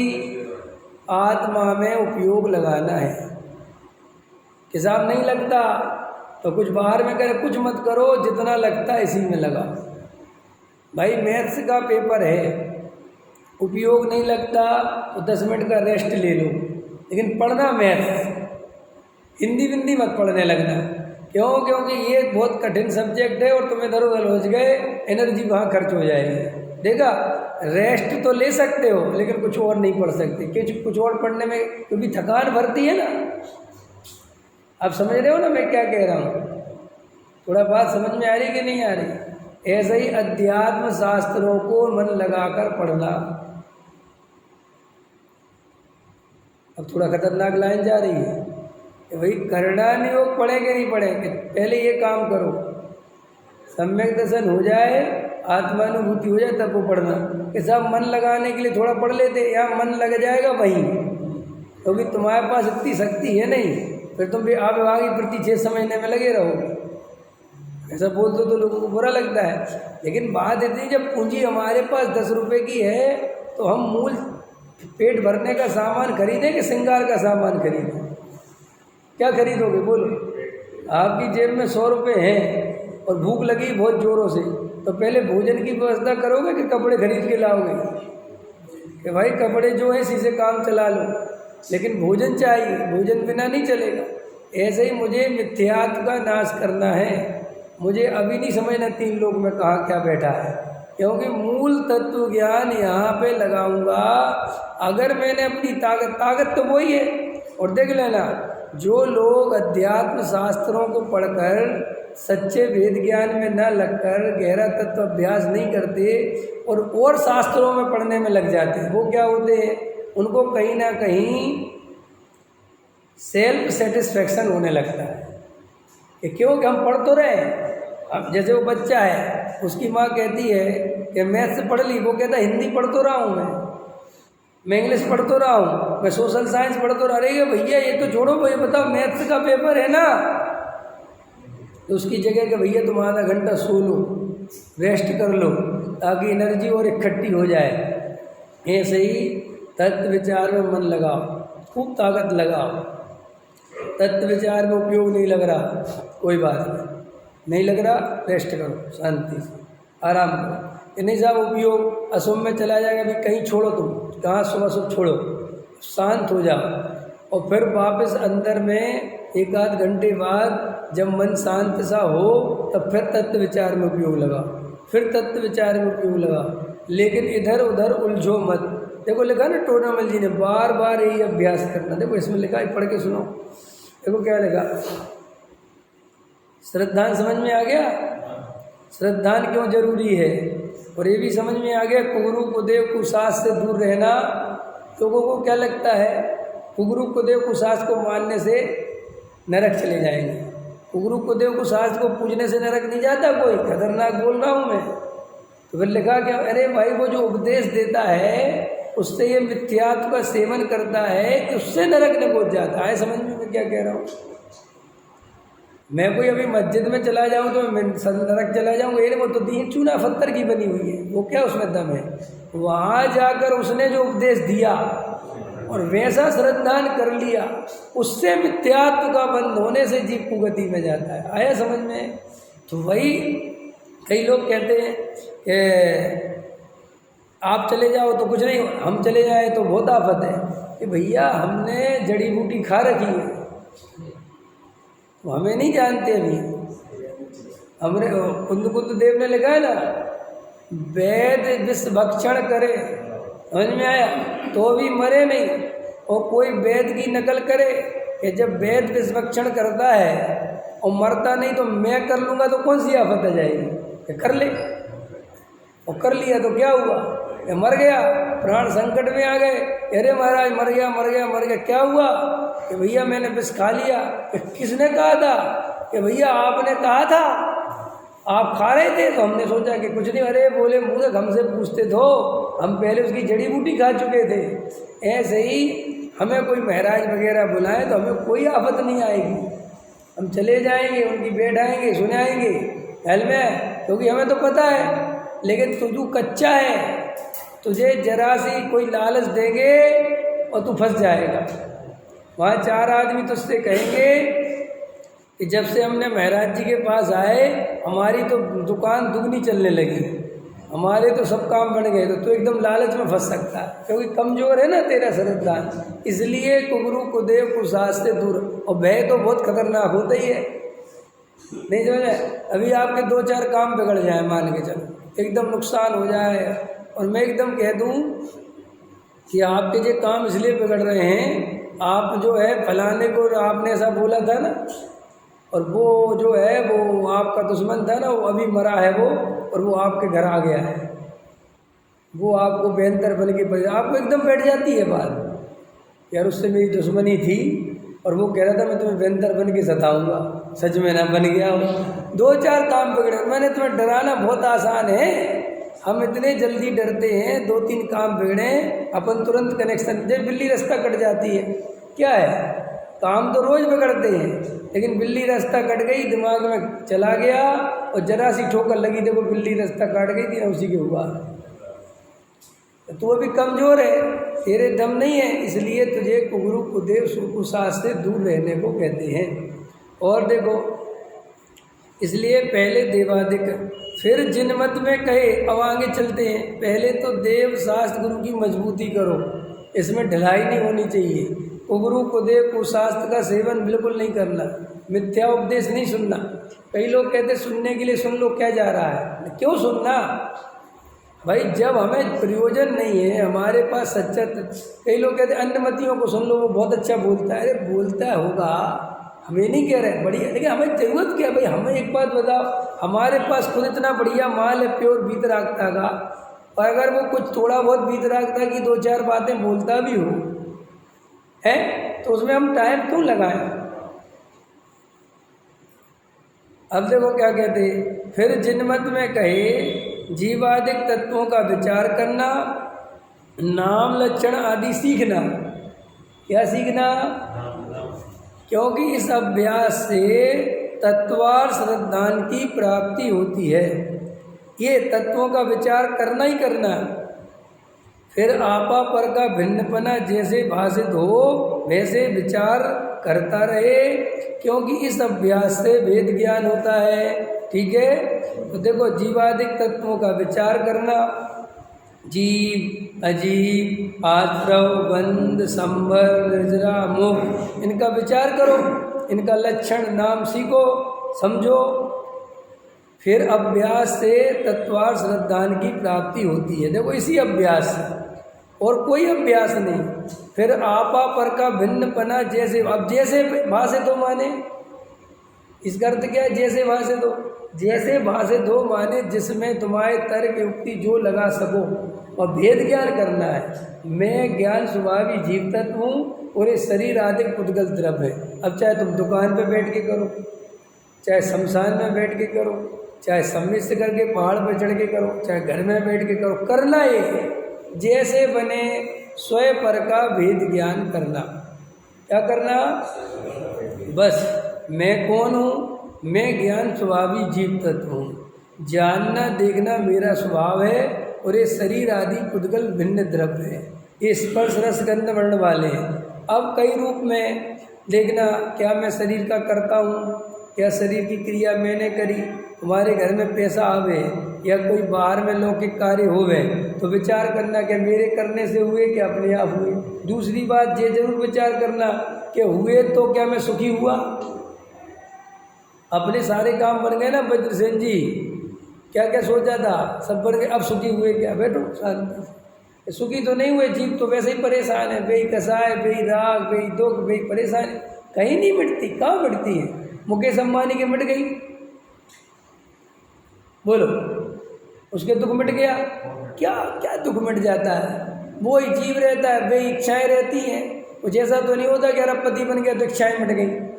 आत्मा में उपयोग लगाना है। हिसाब नहीं लगता तो कुछ बाहर में करे, कुछ मत करो, जितना लगता है इसी में लगा। भाई मैथ्स का पेपर है, उपयोग नहीं लगता तो 10 मिनट का रेस्ट ले लो, लेकिन पढ़ना मैथ्स, हिंदी विंदी मत पढ़ने लगना। क्यों? क्योंकि ये बहुत कठिन सब्जेक्ट है और तुम इधर उधर उलझ गए, एनर्जी वहाँ खर्च हो जाएगी। देखा, रेस्ट तो ले सकते हो लेकिन कुछ और नहीं पढ़ सकते, कुछ और पढ़ने में क्योंकि थकान भरती है ना। आप समझ रहे हो ना मैं क्या कह रहा हूँ? थोड़ा बात समझ में आ रही कि नहीं आ रही? ऐसे ही अध्यात्म शास्त्रों को मन लगाकर पढ़ना। अब थोड़ा खतरनाक लाइन जा रही है कि भाई करणान योग पढ़ेंगे नहीं पढ़ेंगे, पहले ये काम करो, सम्यक दर्शन हो जाए, आत्मानुभूति हो जाए, तब वो पढ़ना। कि साहब मन लगाने के लिए थोड़ा पढ़ लेते, यहाँ मन लग जाएगा वहीं, क्योंकि तुम्हारे पास इतनी शक्ति है नहीं, फिर तुम भी आगे प्रति 6 समझने में लगे रहोगे। ऐसा बोल दो तो लोगों को बुरा लगता है, लेकिन बात इतनी, जब पूंजी हमारे पास 10 रुपये की है तो हम मूल पेट भरने का सामान खरीदें कि श्रृंगार का सामान खरीदें? क्या खरीदोगे बोलो? आपकी जेब में 100 रुपये हैं और भूख लगी बहुत ज़ोरों से, तो पहले भोजन की व्यवस्था करोगे कि कपड़े खरीद के लाओगे? कि भाई कपड़े जो है इसी से काम चला लो, लेकिन भोजन चाहिए, भोजन बिना नहीं चलेगा। ऐसे ही मुझे मिथ्यात्व का नाश करना है। मुझे अभी नहीं समझना 3 लोग में कहाँ क्या बैठा है, क्योंकि मूल तत्व ज्ञान यहाँ पे लगाऊंगा। अगर मैंने अपनी ताकत तो वही है। और देख लेना, जो लोग अध्यात्म शास्त्रों को पढ़कर सच्चे वेद ज्ञान में न लगकर गहरा तत्व अभ्यास नहीं करते और शास्त्रों में पढ़ने में लग जाते हैं, वो क्या होते हैं? उनको कहीं ना कहीं सेल्फ सेटिस्फैक्शन होने लगता है कि क्यों कि हम पढ़ तो रहे हैं। अब जैसे वो बच्चा है, उसकी माँ कहती है कि मैथ्स पढ़ ली, वो कहता है हिंदी पढ़ तो रहा हूँ, मैं इंग्लिश पढ़ तो रहा हूँ, मैं सोशल साइंस पढ़ तो रहा। अरे भैया ये तो छोड़ो, ये बताओ मैथ्स का पेपर है ना, तो उसकी जगह के भैया तुम आधा घंटा सो लो, रेस्ट कर लो, ताकि एनर्जी और इकट्ठी हो जाए। ऐसे ही तत्व विचार में मन लगाओ, खूब ताकत लगाओ। तत्व विचार में उपयोग नहीं लग रहा, कोई बात नहीं लग रहा, रेस्ट करो, शांति से आराम करो। नहीं साहब उपयोग असम में चला जाएगा, अभी कहीं छोड़ो, तुम कहाँ सुबह छोड़ो, शांत हो जाओ, और फिर वापस अंदर में 1-8 घंटे बाद जब मन शांत सा हो तब फिर तत्व विचार में उपयोग लगा, फिर तत्व विचार में उपयोग लगा। लेकिन इधर उधर उलझो मत। देखो लिखा ना टोनामल जी ने, बार बार यही अभ्यास करना। देखो इसमें लिखा है, पढ़ के सुनो। देखो क्या लिखा, श्रद्धान समझ में आ गया? श्रद्धान क्यों जरूरी है? और ये भी समझ में आ गया, कुगुरु कुदेव कुशास से दूर रहना। लोगों को क्या लगता है, कुगुरु कुदेव कुशास को मानने से नरक चले जाएंगे। कुगुरु कुदेव कुशास को पूजने से नरक नहीं जाता कोई, खतरनाक बोल रहा हूँ मैं। तो फिर लिखा क्या, अरे भाई वो जो उपदेश देता है उससे ये मिथ्यात्व का सेवन करता है, उससे नरक में पहुँच जाता है। समझ में मैं क्या कह रहा हूँ? मैं कोई अभी मस्जिद में चला जाऊं तो मैं नरक चला जाऊंगा? ये वो तो दीन चूना पत्थर की बनी हुई है, वो क्या उसमें दम है? वहाँ जाकर उसने जो उपदेश दिया और वैसा श्रद्धान कर लिया, उससे मिथ्यात्व का बंध होने से जीव कुगति में जाता है। आया समझ में? तो वही कई लोग कहते हैं कि आप चले जाओ तो कुछ नहीं, हम चले जाए तो बहुत आफत है। कि भैया हमने जड़ी बूटी खा रखी है, हमें नहीं जानते अभी। हमने कुंद देव ने लिखा है ना, वेद विष भक्षण करे, समझ में आया? तो भी मरे नहीं। और कोई वेद की नकल करे कि जब वेद विष भक्षण करता है और मरता नहीं तो मैं कर लूँगा, तो कौन सी आफत आ जाएगी? कर ले, और कर लिया तो क्या हुआ? ये मर गया, प्राण संकट में आ गए। अरे महाराज मर गया, क्या हुआ? कि भैया मैंने विष खा लिया। कि किसने कहा था? कि भैया आपने कहा था, आप खा रहे थे। तो हमने सोचा कि कुछ नहीं, अरे बोले मूर्ख हमसे पूछते तो, हम पहले उसकी जड़ी बूटी खा चुके थे। ऐसे ही हमें कोई महाराज वगैरह बुलाए तो हमें कोई आफत नहीं आएगी, हम चले जाएंगे, उनकी बैठाएंगे, सुनाएंगे हल में, क्योंकि हमें तो पता है। लेकिन तू कच्चा है, तुझे जरा सी कोई लालच देंगे और तू फंस जाएगा। वहाँ 4 आदमी तुझसे कहेंगे कि जब से हमने महाराज जी के पास आए हमारी तो दुकान दुगनी चलने लगी, हमारे तो सब काम बन गए। तो तू एकदम लालच में फंस सकता है, क्योंकि कमज़ोर है ना तेरा श्रद्धान। इसलिए कुगुरु कुदेव कुशास से दूर। और भय तो बहुत खतरनाक होता ही है। नहीं समझ? अभी आपके 2-4 काम बिगड़ जाए, मान के चलो, एकदम नुकसान हो जाए, और मैं एकदम कह दूं कि आपके जो काम इसलिए बिगड़ रहे हैं, आप जो है फलाने को आपने ऐसा बोला था ना, और वो जो है वो आपका दुश्मन था ना, वो अभी मरा है वो, और वो आपके घर आ गया है, वो आपको बेहतर बन के पड़, आपको एकदम बैठ जाती है बात, यार उससे मेरी दुश्मनी थी और वो कह रहा था मैं तुम्हें बेहतर बन के सताऊंगा, सच में ना बन गया हूँ। 2-4 काम बिगड़े, मैंने तुम्हें डराना बहुत आसान है, हम इतने जल्दी डरते हैं, 2-3 काम बिगड़े अपन तुरंत कनेक्शन, जब बिल्ली रास्ता कट जाती है क्या है, काम तो रोज बिगड़ते हैं, लेकिन बिल्ली रास्ता कट गई, दिमाग में चला गया और जरा सी ठोकर लगी, देखो बिल्ली रास्ता काट गई थी ना, उसी के हुआ। तू अभी कमजोर है, तेरे दम नहीं है, इसलिए तुझे कुगुरु कुदेव सुकुसास से दूर रहने को कहते हैं। और देखो, इसलिए पहले देवादिक, फिर जिनमत में कहे, अब आगे चलते हैं। पहले तो देव शास्त्र गुरु की मजबूती करो, इसमें ढिलाई नहीं होनी चाहिए। कुगुरु कुदेव कुशास्त्र का सेवन बिल्कुल नहीं करना, मिथ्या उपदेश नहीं सुनना। कई लोग कहते सुनने के लिए सुन लो, क्या जा रहा है, क्यों सुनना भाई, जब हमें प्रयोजन नहीं है, हमारे पास सच्चा। कई लोग कहते अन्नमतियों को सुन लो, वो बहुत अच्छा बोलता है, अरे बोलता होगा, हमें नहीं कह रहे बढ़िया, लेकिन हमें ज़रूरत क्या भाई, हमें एक बात बताओ, हमारे पास खुद इतना बढ़िया माल है प्योर बीतरागता का, और अगर वो कुछ थोड़ा बहुत बीतरागता की 2-4 बातें बोलता भी हो है, तो उसमें हम टाइम क्यों लगाएं। अब देखो क्या कहते हैं, फिर जिनमत में कहे जीवादिक तत्वों का विचार करना, नाम लक्षण आदि सीखना। क्या सीखना? क्योंकि इस अभ्यास से तत्वार श्रद्धान की प्राप्ति होती है। ये तत्वों का विचार करना ही करना। फिर आपा पर का भिन्नपना जैसे भाषित हो वैसे विचार करता रहे, क्योंकि इस अभ्यास से वेद ज्ञान होता है। ठीक है, तो देखो जीवादिक तत्वों का विचार करना, जीव अजीव आश्रव बंध संभर निर्जरा मुख, इनका विचार करो, इनका लक्षण नाम सीखो समझो। फिर अभ्यास से तत्वार श्रद्धान की प्राप्ति होती है। देखो इसी अभ्यास से, और कोई अभ्यास नहीं। फिर आपा पर का भिन्नपना जैसे, अब जैसे भाषित हो माने, इसका अर्थ क्या है? जैसे भाषित हो, जैसे भाषित हो माने जिसमें तुम्हारे तर्क युक्ति जो लगा सको, और भेद ज्ञान करना है। मैं ज्ञान स्वभावी जीव तत्व हूँ और ये शरीर आदि पुद्गल द्रव्य है। अब चाहे तुम दुकान पे बैठ के करो, चाहे शमशान में बैठ के करो, चाहे सम्मिश्र करके पहाड़ पर चढ़ के करो, चाहे घर में बैठ के करो, करना ये है जैसे बने स्वयं पर का भेद ज्ञान करना। क्या करना? बस मैं कौन हूँ? मैं ज्ञान स्वभावी जीव तत्व हूँ। जानना देखना मेरा स्वभाव है, और ये शरीर आदि पुद्गल भिन्न द्रव्य है। ये स्पर्श रस गंध वर्ण वाले हैं। अब कई रूप में देखना, क्या मैं शरीर का करता हूँ, क्या शरीर की क्रिया मैंने करी, हमारे घर में पैसा आवे या कोई बाहर में लौकिक कार्य होवे, तो विचार करना क्या मेरे करने से हुए, क्या अपने आप हुए। दूसरी बात ये जरूर विचार करना कि हुए तो क्या मैं सुखी हुआ, अपने सारे काम बन गए ना वज्रसेन जी, क्या क्या सोचा था सब बन गए, अब सुखी हुए क्या? बैठो शांति। सुखी तो नहीं हुए, जीव तो वैसे ही परेशान है, बेई कसाय, बेई राग, बेई दुख, बेई परेशानी, कहीं नहीं मिटती। कहाँ मिटती है? मुकेश अंबानी के मिट गई, बोलो उसके दुख मिट गया? क्या क्या दुख मिट जाता है? वो ही जीव रहता है, बेई इच्छाएँ रहती हैं। कुछ ऐसा तो नहीं होता कि अरबपति बन गया तो इच्छाएँ मिट गई।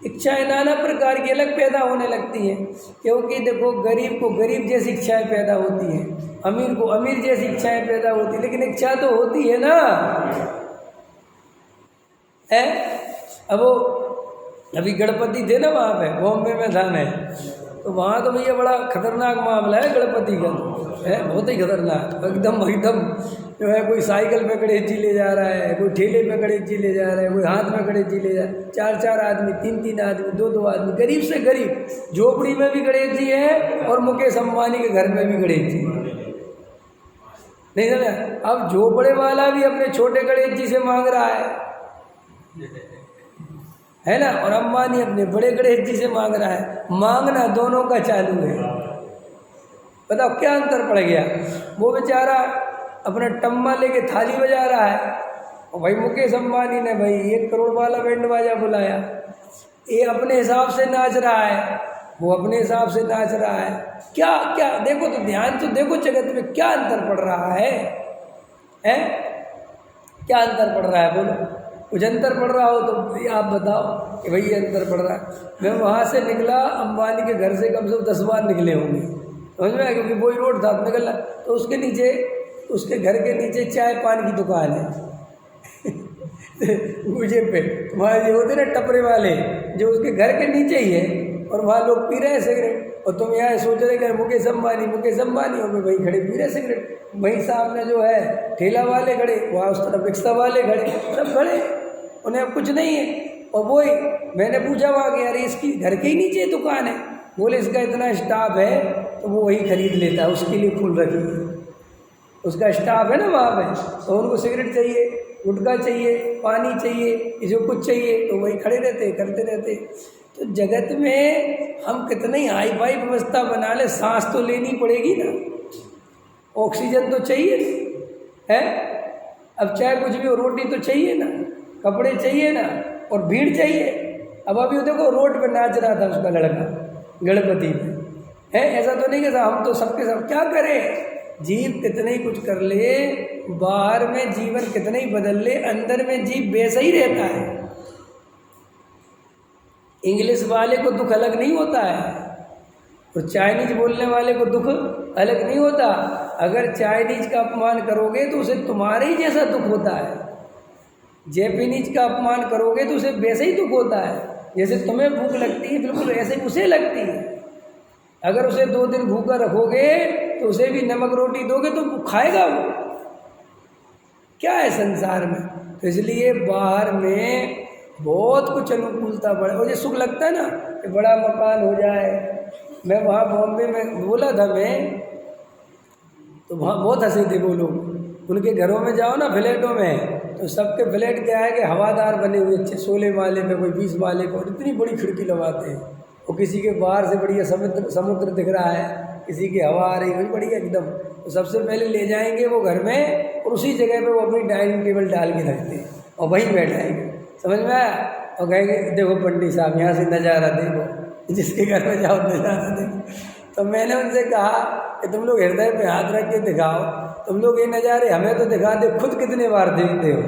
इच्छाएं नाना प्रकार की अलग पैदा होने लगती हैं, क्योंकि देखो गरीब को गरीब जैसी इच्छाएं पैदा होती हैं, अमीर को अमीर जैसी इच्छाएं पैदा होती हैं, लेकिन इच्छा तो होती है ना है। अब वो अभी गणपति थे ना वहाँ पे, बॉम्बे में था मैं, तो वहाँ तो भैया बड़ा खतरनाक मामला है गणपति का, है बहुत ही खतरनाक। एकदम जो है, कोई साइकिल पे गणेश जी ले जा रहा है, कोई ठेले पे गणेश जी ले जा रहा है, कोई हाथ में गणेश जी ले जा रहा है। 4-4 आदमी, 3-3 आदमी, 2-2 आदमी, गरीब से गरीब, झोपड़ी में भी गणेश जी है और मुकेश अंबानी के घर में भी गणेश जी। नहीं समझा? अब झोपड़े वाला भी अपने छोटे गणेश जी से मांग रहा है ना। और अंबानी अपने बड़े गणेश जी से मांग रहा है, मांगना दोनों का चालू है। बताओ क्या अंतर पड़ गया। वो बेचारा अपना टम्मा लेके थाली बजा रहा है, और भाई मुकेश अंबानी ने भाई 1 करोड़ वाला बैंड बाजा बुलाया। ये अपने हिसाब से नाच रहा है, वो अपने हिसाब से नाच रहा है। क्या क्या देखो तो, ध्यान तो देखो जगत में क्या अंतर पड़ रहा है, हैं? क्या अंतर पड़ रहा है बोलो। कुछ अंतर पड़ रहा हो तो आप बताओ कि भाई ये अंतर पड़ रहा है। मैं वहाँ से निकला, अंबानी के घर से कम से कम 10 बार निकले होंगे, समझ में आया, क्योंकि वही रोड था निकलना। तो उसके नीचे, उसके घर के नीचे चाय पान की दुकान है मुझे पे वहाँ जो होते ना टपरे वाले, जो उसके घर के नीचे ही है, और वहाँ लोग पी रहे हैं सिगरेट, और तुम यहाँ सोच रहे कि मुकेश अंबानी और मैं वहीं खड़े पी रहे सिगरेट। वहीं सामने जो है ठेला वाले खड़े, वहाँ उस तरफ रिक्शा वाले खड़े, सब खड़े, उन्हें अब कुछ नहीं है। और वही मैंने पूछा वहाँ कि यार इसकी घर के ही नीचे दुकान है, बोले इसका इतना स्टाफ है तो वो वही खरीद लेता है, उसके लिए खुल रखी है, उसका स्टाफ है ना वहाँ पे, तो उनको सिगरेट चाहिए, गुटखा चाहिए, पानी चाहिए, जो कुछ चाहिए तो वही खड़े रहते करते रहते। तो जगत में हम कितनी हाई फाई व्यवस्था बना ले, सांस तो लेनी पड़ेगी ना, ऑक्सीजन तो चाहिए है। अब चाहे कुछ भी हो, रोटी तो चाहिए ना, कपड़े चाहिए ना, और भीड़ चाहिए। अब अभी देखो रोड पे नाच रहा था उसका लड़का गणपति में, है ऐसा तो नहीं कि हम तो सबके सब क्या करें। जीव कितने ही कुछ कर ले, बाहर में जीवन कितने ही बदल ले, अंदर में जीव वैसा ही रहता है। इंग्लिश वाले को दुख अलग नहीं होता है, और चाइनीज बोलने वाले को दुख अलग नहीं होता। अगर चाइनीज का अपमान करोगे तो उसे तुम्हारे ही जैसा दुख होता है, जैपनीज का अपमान करोगे तो उसे वैसे ही दुख होता है। जैसे तुम्हें भूख लगती है बिल्कुल ऐसे ही उसे लगती है। अगर उसे 2 दिन भूखा रखोगे तो उसे भी नमक रोटी दोगे तो खाएगा वो। क्या है संसार में। तो इसलिए बाहर में बहुत कुछ अनुकूलता बढ़े, और ये सुख लगता है ना कि बड़ा मकान हो जाए। मैं वहाँ बॉम्बे में बोला था मैं, तो वहाँ बहुत हंसे थे वो लोग। उनके घरों में जाओ ना, फ्लैटों में, तो सबके फ्लैट क्या है कि हवादार बने हुए, अच्छे 16 माले पे, कोई 20 माले पे, और इतनी बड़ी खिड़की लगाते हैं। और किसी के बाहर से बढ़िया समुद्र दिख रहा है, किसी की हवा आ रही है बढ़िया एकदम। तो सबसे पहले ले जाएंगे वो घर में, और उसी जगह पे वो अपनी डाइनिंग टेबल डाल के रखते हैं और वहीं बैठाएंगे, समझ में आया। और कहेंगे देखो पंडित साहब यहाँ से नज़ारा देखो, जिसके घर में जाओ नज़ारा देखो। तो मैंने उनसे कहा कि तुम लोग हृदय पे हाथ रख के दिखाओ, तुम लोग ये नज़ारे हमें तो दिखा दे, खुद कितने बार देखते हो।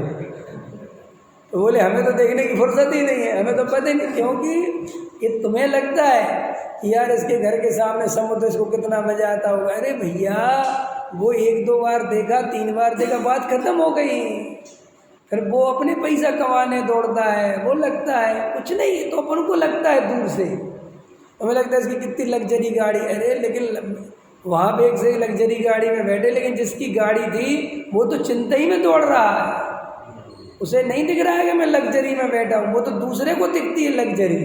तो बोले हमें तो देखने की फुर्सत ही नहीं है, हमें तो पता ही नहीं। क्योंकि ये तुम्हें लगता है कि यार इसके घर के सामने समुद्र, इसको कितना मजा आता होगा। अरे भैया वो 1-2 बार देखा, 3 बार देखा, बात खत्म हो गई। फिर वो अपने पैसा कमाने दौड़ता है, वो लगता है कुछ नहीं, तो अपन को लगता है दूर से, हमें लगता है इसकी कितनी लग्जरी गाड़ी। अरे लेकिन वहाँ पे एक से लग्जरी गाड़ी में बैठे, लेकिन जिसकी गाड़ी थी वो तो चिंता ही में दौड़ रहा है। उसे नहीं दिख रहा है कि मैं लग्जरी में बैठा हूँ, वो तो दूसरे को दिखती है लग्जरी।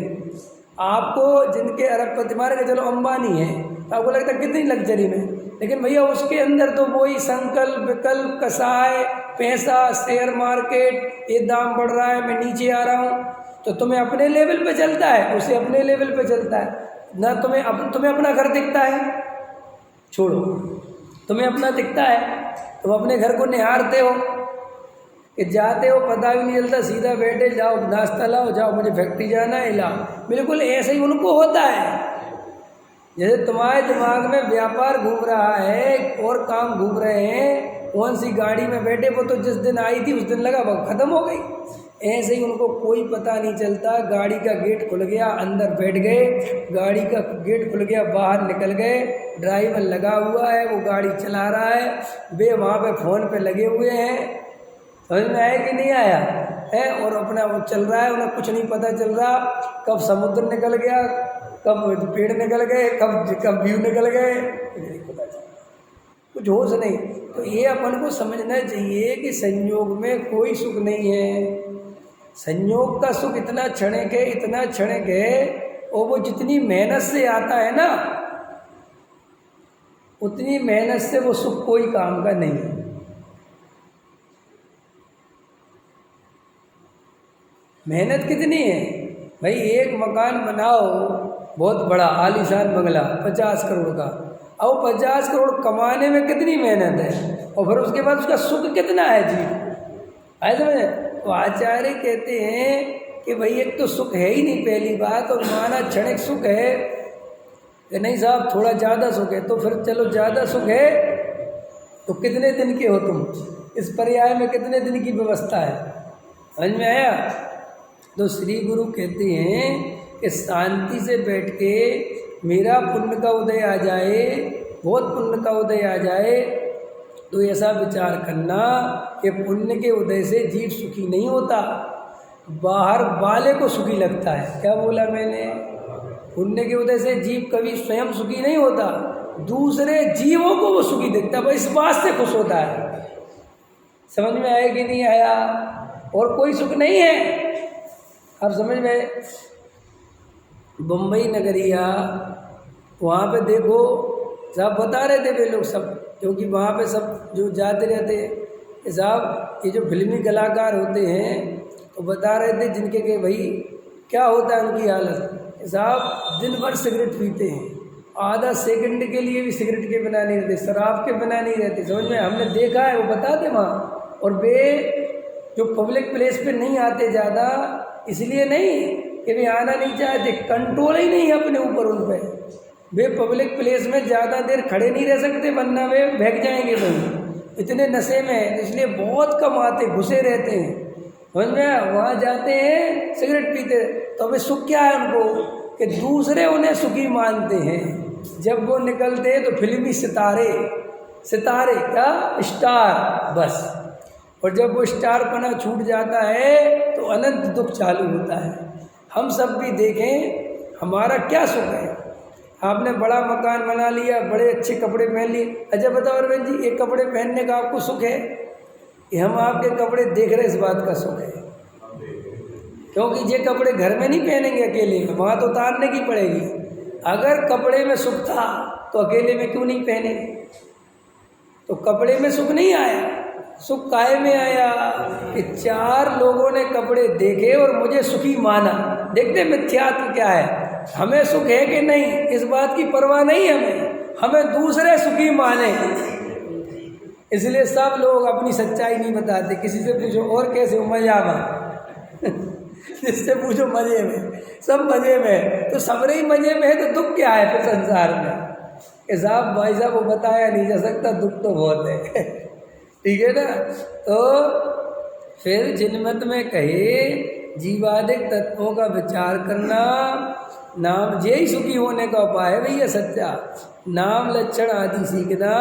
आपको जिनके अरबपति, मान के चलो अंबानी है, तो आपको लगता है कितनी लग्जरी में, लेकिन भैया उसके अंदर तो वही संकल्प विकल्प कसाय, पैसा, शेयर मार्केट, ये दाम बढ़ रहा है, मैं नीचे आ रहा हूँ। तो तुम्हें अपने लेवल पे चलता है, उसे अपने लेवल पे चलता है ना। तुम्हें अपना घर दिखता है, छोड़ो, तुम्हें अपना दिखता है, तुम अपने घर को निहारते हो कि जाते हो, पता भी नहीं चलता, सीधा बैठे जाओ, नाश्ता लाओ, जाओ मुझे फैक्ट्री जाना है, लाओ। बिल्कुल ऐसे ही उनको होता है। जैसे तुम्हारे दिमाग में व्यापार घूम रहा है और काम घूम रहे हैं, कौन सी गाड़ी में बैठे, वो तो जिस दिन आई थी उस दिन लगा वो खत्म हो गई। ऐसे ही उनको कोई पता नहीं चलता। गाड़ी का गेट खुल गया, अंदर बैठ गए, गाड़ी का गेट खुल गया, बाहर निकल गए, ड्राइवर लगा हुआ है, वो गाड़ी चला रहा है, वे वहाँ पे फ़ोन पे लगे हुए हैं, समझ में आया कि नहीं आया है। और अपना वो चल रहा है, उन्हें कुछ नहीं पता चल रहा कब समुद्र निकल गया, कब पेड़ निकल गए, कब व्यू निकल गए, नहीं पता चला, कुछ होश नहीं। तो ये अपन को समझना चाहिए कि संयोग में कोई सुख नहीं है। संयोग का सुख इतना क्षणिक है, इतना क्षणिक है, और वो जितनी मेहनत से आता है ना, उतनी मेहनत से वो सुख कोई काम का नहीं है। मेहनत कितनी है, भाई एक मकान बनाओ बहुत बड़ा आलीशान बंगला 50 करोड़ का, अब 50 करोड़ कमाने में कितनी मेहनत है और फिर उसके बाद उसका सुख कितना है जी, आए समझ। तो आचार्य कहते हैं कि भाई एक तो सुख है ही नहीं पहली बात, और माना क्षणिक सुख है कि नहीं साहब थोड़ा ज़्यादा सुख है, तो फिर चलो ज़्यादा सुख है तो कितने दिन के हो तुम, इस पर्याय में कितने दिन की व्यवस्था है, समझ में आया। तो श्री गुरु कहते हैं कि शांति से बैठ के मेरा पुण्य का उदय आ जाए, बहुत पुण्य का उदय आ जाए, तो ऐसा विचार करना कि पुण्य के उदय से जीव सुखी नहीं होता, बाहर वाले को सुखी लगता है। क्या बोला मैंने? पुण्य के उदय से जीव कभी स्वयं सुखी नहीं होता, दूसरे जीवों को वो सुखी देखता है, इस बात से खुश होता है। समझ में आया कि नहीं आया? और कोई सुख नहीं है। अब समझ में, बम्बई नगरिया वहाँ पे देखो साहब बता रहे थे वे लोग सब, क्योंकि वहाँ पे सब जो जाते रहते हैं साहब, ये जो फिल्मी कलाकार होते हैं तो बता रहे थे जिनके के भाई क्या होता है उनकी हालत साहब, दिन भर सिगरेट पीते हैं, आधा सेकंड के लिए भी सिगरेट के बिना नहीं रहते, शराब के बिना नहीं रहते, समझ में, हमने देखा है, वो बताते वहाँ। और वे जो पब्लिक प्लेस पे नहीं आते ज़्यादा, इसलिए नहीं कि वे आना नहीं चाहते, कंट्रोल ही नहीं है अपने ऊपर उन पर, वे पब्लिक प्लेस में ज़्यादा देर खड़े नहीं रह सकते वरना वे भाग जाएंगे भाई, इतने नशे में है, इसलिए बहुत कम आते, घुसे रहते हैं, समझ में। वहाँ जाते हैं सिगरेट पीते, तो अभी सुख क्या है उनको कि दूसरे उन्हें सुखी मानते हैं। जब वो निकलते हैं तो फिल्मी सितारे, सितारे क्या स्टार बस, और जब वो स्टारपना छूट जाता है तो अनंत दुख चालू होता है। हम सब भी देखें हमारा क्या सुख है, आपने बड़ा मकान बना लिया, बड़े अच्छे कपड़े पहन लिए, अच्छा बताओ अरविंद जी, एक कपड़े पहनने का आपको सुख है? कि हम आपके कपड़े देख रहे इस बात का सुख है, क्योंकि ये कपड़े घर में नहीं पहनेंगे अकेले में, वहाँ तो उतारने की पड़ेगी। अगर कपड़े में सुख था तो अकेले में क्यों नहीं पहने? तो कपड़े में सुख नहीं आया, सुख काहे में आया कि 4 लोगों ने कपड़े देखे और मुझे सुखी माना। देखते मिथ्यात्व क्या है, हमें सुख है कि नहीं इस बात की परवाह नहीं हमें दूसरे सुखी माने, इसलिए सब लोग अपनी सच्चाई नहीं बताते। किसी से पूछो और कैसे हो, मजा में जिससे पूछो मजे में, सब मजे में, तो सबरे ही मजे में है, तो दुख क्या है फिर संसार में? कि साहब भाई साहब वो बताया नहीं जा सकता, दुख तो बहुत है ठीक है ना। तो फिर जिनमत में कहे जीवादिक तत्वों का विचार करना, नाम यही सुखी होने का उपाय है भैया सच्चा, नाम लक्षण आदि सीखना,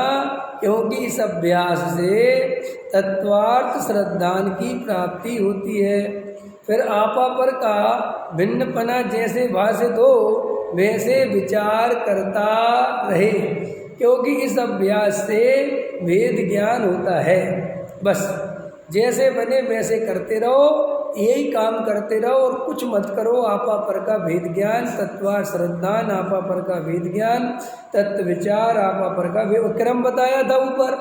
क्योंकि इस अभ्यास से तत्वार्थ श्रद्धान की प्राप्ति होती है। फिर आपा पर का भिन्नपना जैसे भाषित हो वैसे विचार करता रहे, क्योंकि इस अभ्यास से भेद ज्ञान होता है। बस जैसे बने वैसे करते रहो, यही काम करते रहो और कुछ मत करो। आपा पर का भेद ज्ञान, तत्वार्थ श्रद्धान, आपा पर का भेद ज्ञान, तत्व विचार, आपा पर का क्रम बताया था ऊपर,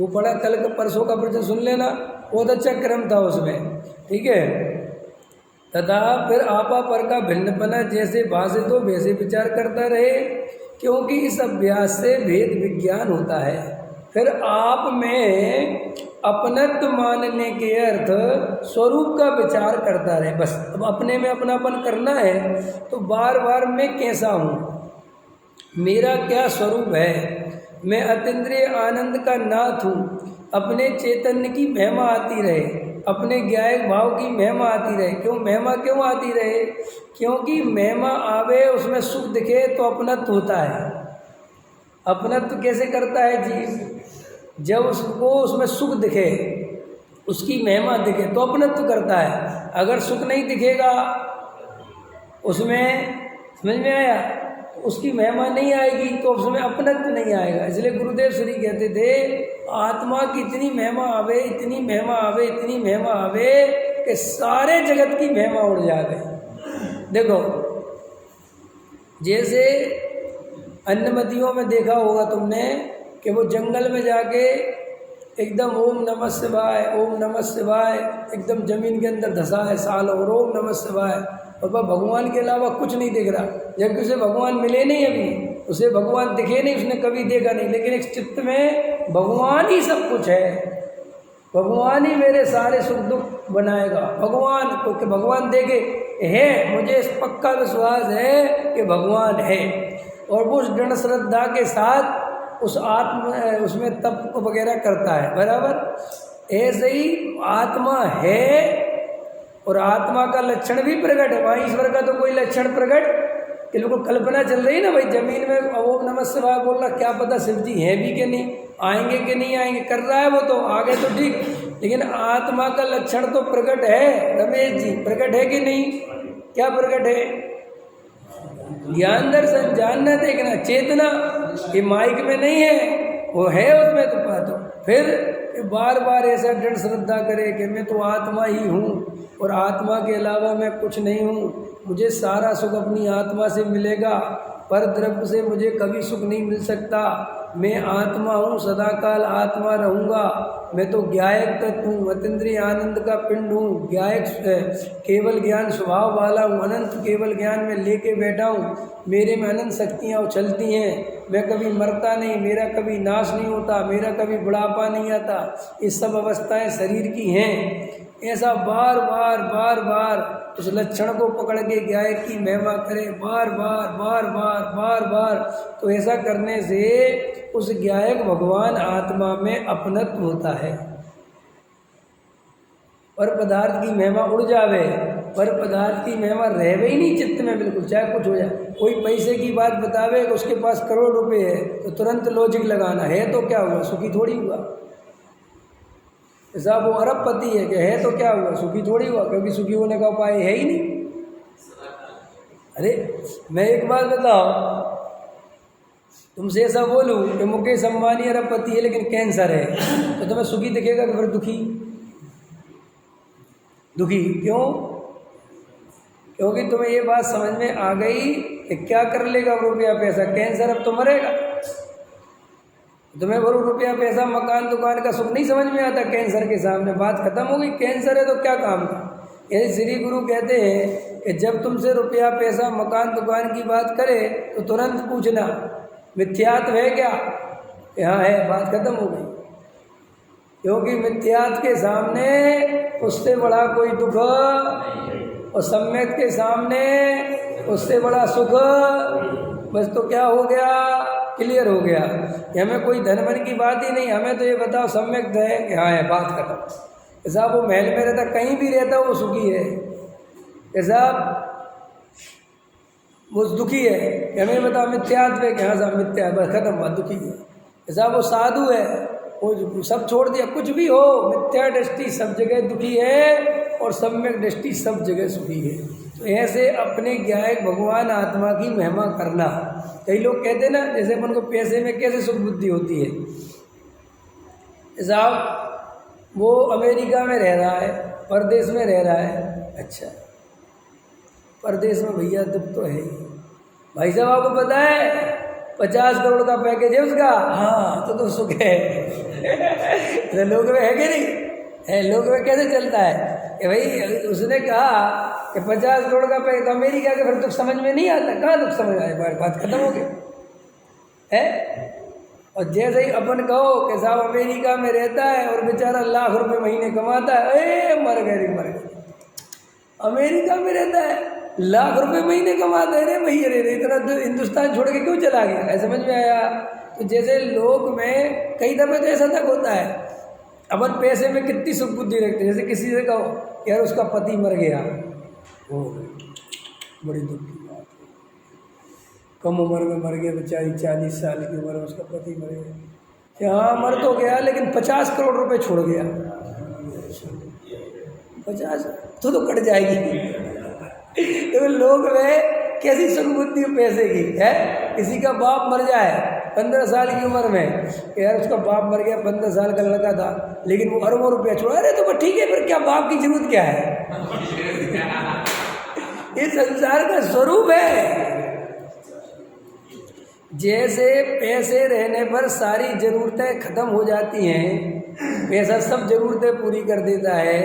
वो पढ़ा कल का परसों का प्रश्न सुन लेना, बहुत अच्छा क्रम था उसमें, ठीक है। तथा फिर आपा पर का भिन्नपना जैसे भाषित हो वैसे विचार करता रहे, क्योंकि इस अभ्यास से भेद विज्ञान होता है। फिर आप में अपनत्व मानने के अर्थ स्वरूप का विचार करता रहे। बस अब अपने में अपनापन करना है तो बार बार मैं कैसा हूँ, मेरा क्या स्वरूप है, मैं अतीन्द्रिय आनंद का नाथ हूँ, अपने चैतन्य की महिमा आती रहे, अपने ज्ञायक भाव की महिमा आती रहे। क्यों महिमा क्यों आती रहे? क्योंकि महिमा आवे उसमें सुख दिखे तो अपनत्व होता है। अपनत्व कैसे करता है जी? जब उसको उसमें सुख दिखे, उसकी महिमा दिखे तो अपनत्व करता है। अगर सुख नहीं दिखेगा उसमें, समझ में आया, उसकी महिमा नहीं आएगी तो उसमें अपनत्व नहीं आएगा। इसलिए गुरुदेव श्री कहते थे आत्मा की इतनी महिमा आवे, इतनी महिमा आवे, इतनी महिमा आवे कि सारे जगत की महिमा उड़ जाए। देखो जैसे अन्नमतियों में देखा होगा तुमने कि वो जंगल में जाके एकदम ओम नमः शिवाय, ओम नमः शिवाय, एकदम जमीन के अंदर धसा है साल और ओम नमः शिवाय, और वह भगवान के अलावा कुछ नहीं देख रहा, जबकि उसे भगवान मिले नहीं, अभी उसे भगवान दिखे नहीं, उसने कभी देखा नहीं, लेकिन एक चित्त में भगवान ही सब कुछ है, भगवान ही मेरे सारे सुख दुख बनाएगा। भगवान को कि भगवान देखे है, मुझे इस पक्का विश्वास है कि भगवान है, और वो उस दृढ़ श्रद्धा के साथ उसमें तप वगैरह करता है, बराबर। ऐसे ही आत्मा है और आत्मा का लक्षण भी प्रकट है, वहाँ ईश्वर का तो कोई लक्षण प्रकट कि लोगों को कल्पना चल रही ना भाई, जमीन में ओम नमः शिवाय बोल रहा, क्या पता शिव जी हैं भी कि नहीं, आएंगे कि नहीं आएंगे, कर रहा है वो तो, आगे तो ठीक, लेकिन आत्मा का लक्षण तो प्रकट है। रमेश जी प्रकट है कि नहीं? क्या प्रकट है? ज्ञान दर्शन, जानना देखना, चेतना, ये माइक में नहीं है, वो है उसमें तो पातो। फिर बार बार ऐसा दृढ़ श्रद्धा करे कि मैं तो आत्मा ही हूँ और आत्मा के अलावा मैं कुछ नहीं हूँ, मुझे सारा सुख अपनी आत्मा से मिलेगा, पर द्रव्य से मुझे कभी सुख नहीं मिल सकता, मैं आत्मा हूँ, सदाकाल आत्मा रहूँगा, मैं तो ज्ञायक तत्व हूँ, अतीन्द्रिय आनंद का पिंड हूँ, ज्ञायक केवल ज्ञान स्वभाव वाला हूँ, अनंत केवल ज्ञान में लेके बैठा हूँ, मेरे में अनंत शक्तियाँ उछलती हैं, मैं कभी मरता नहीं, मेरा कभी नाश नहीं होता, मेरा कभी बुढ़ापा नहीं आता, ये सब अवस्थाएं शरीर की हैं। ऐसा बार बार बार बार उस लक्षण को पकड़ के ज्ञायक की महिमा करे, बार बार बार बार बार बार, तो ऐसा करने से उस ज्ञायक भगवान आत्मा में अपनत्व होता है। पर पदार्थ की महिमा उड़ जावे, पर पदार्थ की महिमा रहे ही नहीं चित्त में बिल्कुल, चाहे कुछ हो जाए। कोई पैसे की बात बतावे, उसके पास करोड़ रुपए है, तो तुरंत लॉजिक लगाना है, तो क्या हुआ, सुखी थोड़ी हुआ। ऐसा वो अरबपति है कि है तो क्या हुआ, सुखी थोड़ी हुआ, क्योंकि सुखी होने का उपाय है ही नहीं। अरे मैं एक बात बताओ, तुमसे ऐसा बोलूं कि मुकेश अंबानी अरबपति है लेकिन कैंसर है, तो तुम्हें सुखी दिखेगा कि फिर दुखी? दुखी क्यों? क्योंकि तुम्हें ये बात समझ में आ गई कि क्या कर लेगा रुपया पैसा, कैंसर अब तो मरेगा। तुम्हें बोलो रुपया पैसा मकान दुकान का सुख नहीं समझ में आता, कैंसर के सामने बात खत्म हो गई। कैंसर है तो क्या काम का। यही श्री गुरु कहते हैं कि जब तुमसे रुपया पैसा मकान दुकान की बात करे तो तुरंत पूछना मिथ्यात्व है क्या? यहाँ है, बात खत्म हो गई। क्योंकि मिथ्यात्व के सामने उससे बड़ा कोई दुख और सम्यक के सामने उससे बड़ा सुख, बस तो क्या हो गया, क्लियर हो गया। हमें कोई धन मन की बात ही नहीं, हमें तो ये बताओ सम्यक है कि हाँ है, बात खत्म। ऐसा वो महल में रहता, कहीं भी रहता वो सुखी है, ऐसा वो दुखी है। हमें बताओ मिथ्यात्व है कि हाँ साहब मिथ्या, बस खत्म बात, दुखी है। ऐसा वो साधु है, वो सब छोड़ दिया, कुछ भी हो, मिथ्या दृष्टि सब जगह दुखी है और सम्यक दृष्टि सब जगह सुखी है। तो ऐसे अपने ज्ञायक भगवान आत्मा की महिमा करना। कई लोग कहते ना जैसे अपन को पैसे में कैसे सुख बुद्धि होती है, साहब वो अमेरिका में रह रहा है, परदेश में रह रहा है, अच्छा परदेश में भैया दुख तो है ही। भाई साहब आपको पता है 50 करोड़ का पैकेज है उसका, हाँ तो सुख है। तो लोग में है कि नहीं है, लोग में कैसे चलता है कि भाई उसने कहा कि 50 करोड़ का पैकेज, तो अमेरिका के फिर दुख समझ में नहीं आता, कहाँ दुख समझ आए, बात खत्म हो गई है। और जैसे ही अपन कहो कि साहब अमेरिका में रहता है और बेचारा लाख रुपए महीने कमाता है, मर गए। अमेरिका में रहता है, लाख रुपए महीने कमाते हैं, भैया रे इतना तो हिंदुस्तान छोड़ के क्यों चला गया, ऐसा समझ में आया। तो जैसे लोग में कई दफे तो ऐसा तक होता है, अपन पैसे में कितनी सुख बुद्धि रखते हैं। जैसे किसी से कहो यार उसका पति मर गया, वो बड़ी दुख की बात है, कम उम्र में मर गया बेचारी, 40 साल की उम्र में उसका पति मर गया। हाँ मर तो गया लेकिन 50 करोड़ रुपए छोड़ गया, 50 तो कट जाएगी। तो लोग में कैसी सुख बुद्धि पैसे की है। किसी का बाप मर जाए 15 साल की उम्र में, यार उसका बाप मर गया, 15 साल का लड़का था लेकिन वो अरबों रुपया छोड़ा, अरे तो ठीक है, फिर क्या बाप की जरूरत क्या है। ये संसार का स्वरूप है। जैसे पैसे रहने पर सारी ज़रूरतें ख़त्म हो जाती हैं, पैसा सब ज़रूरतें पूरी कर देता है,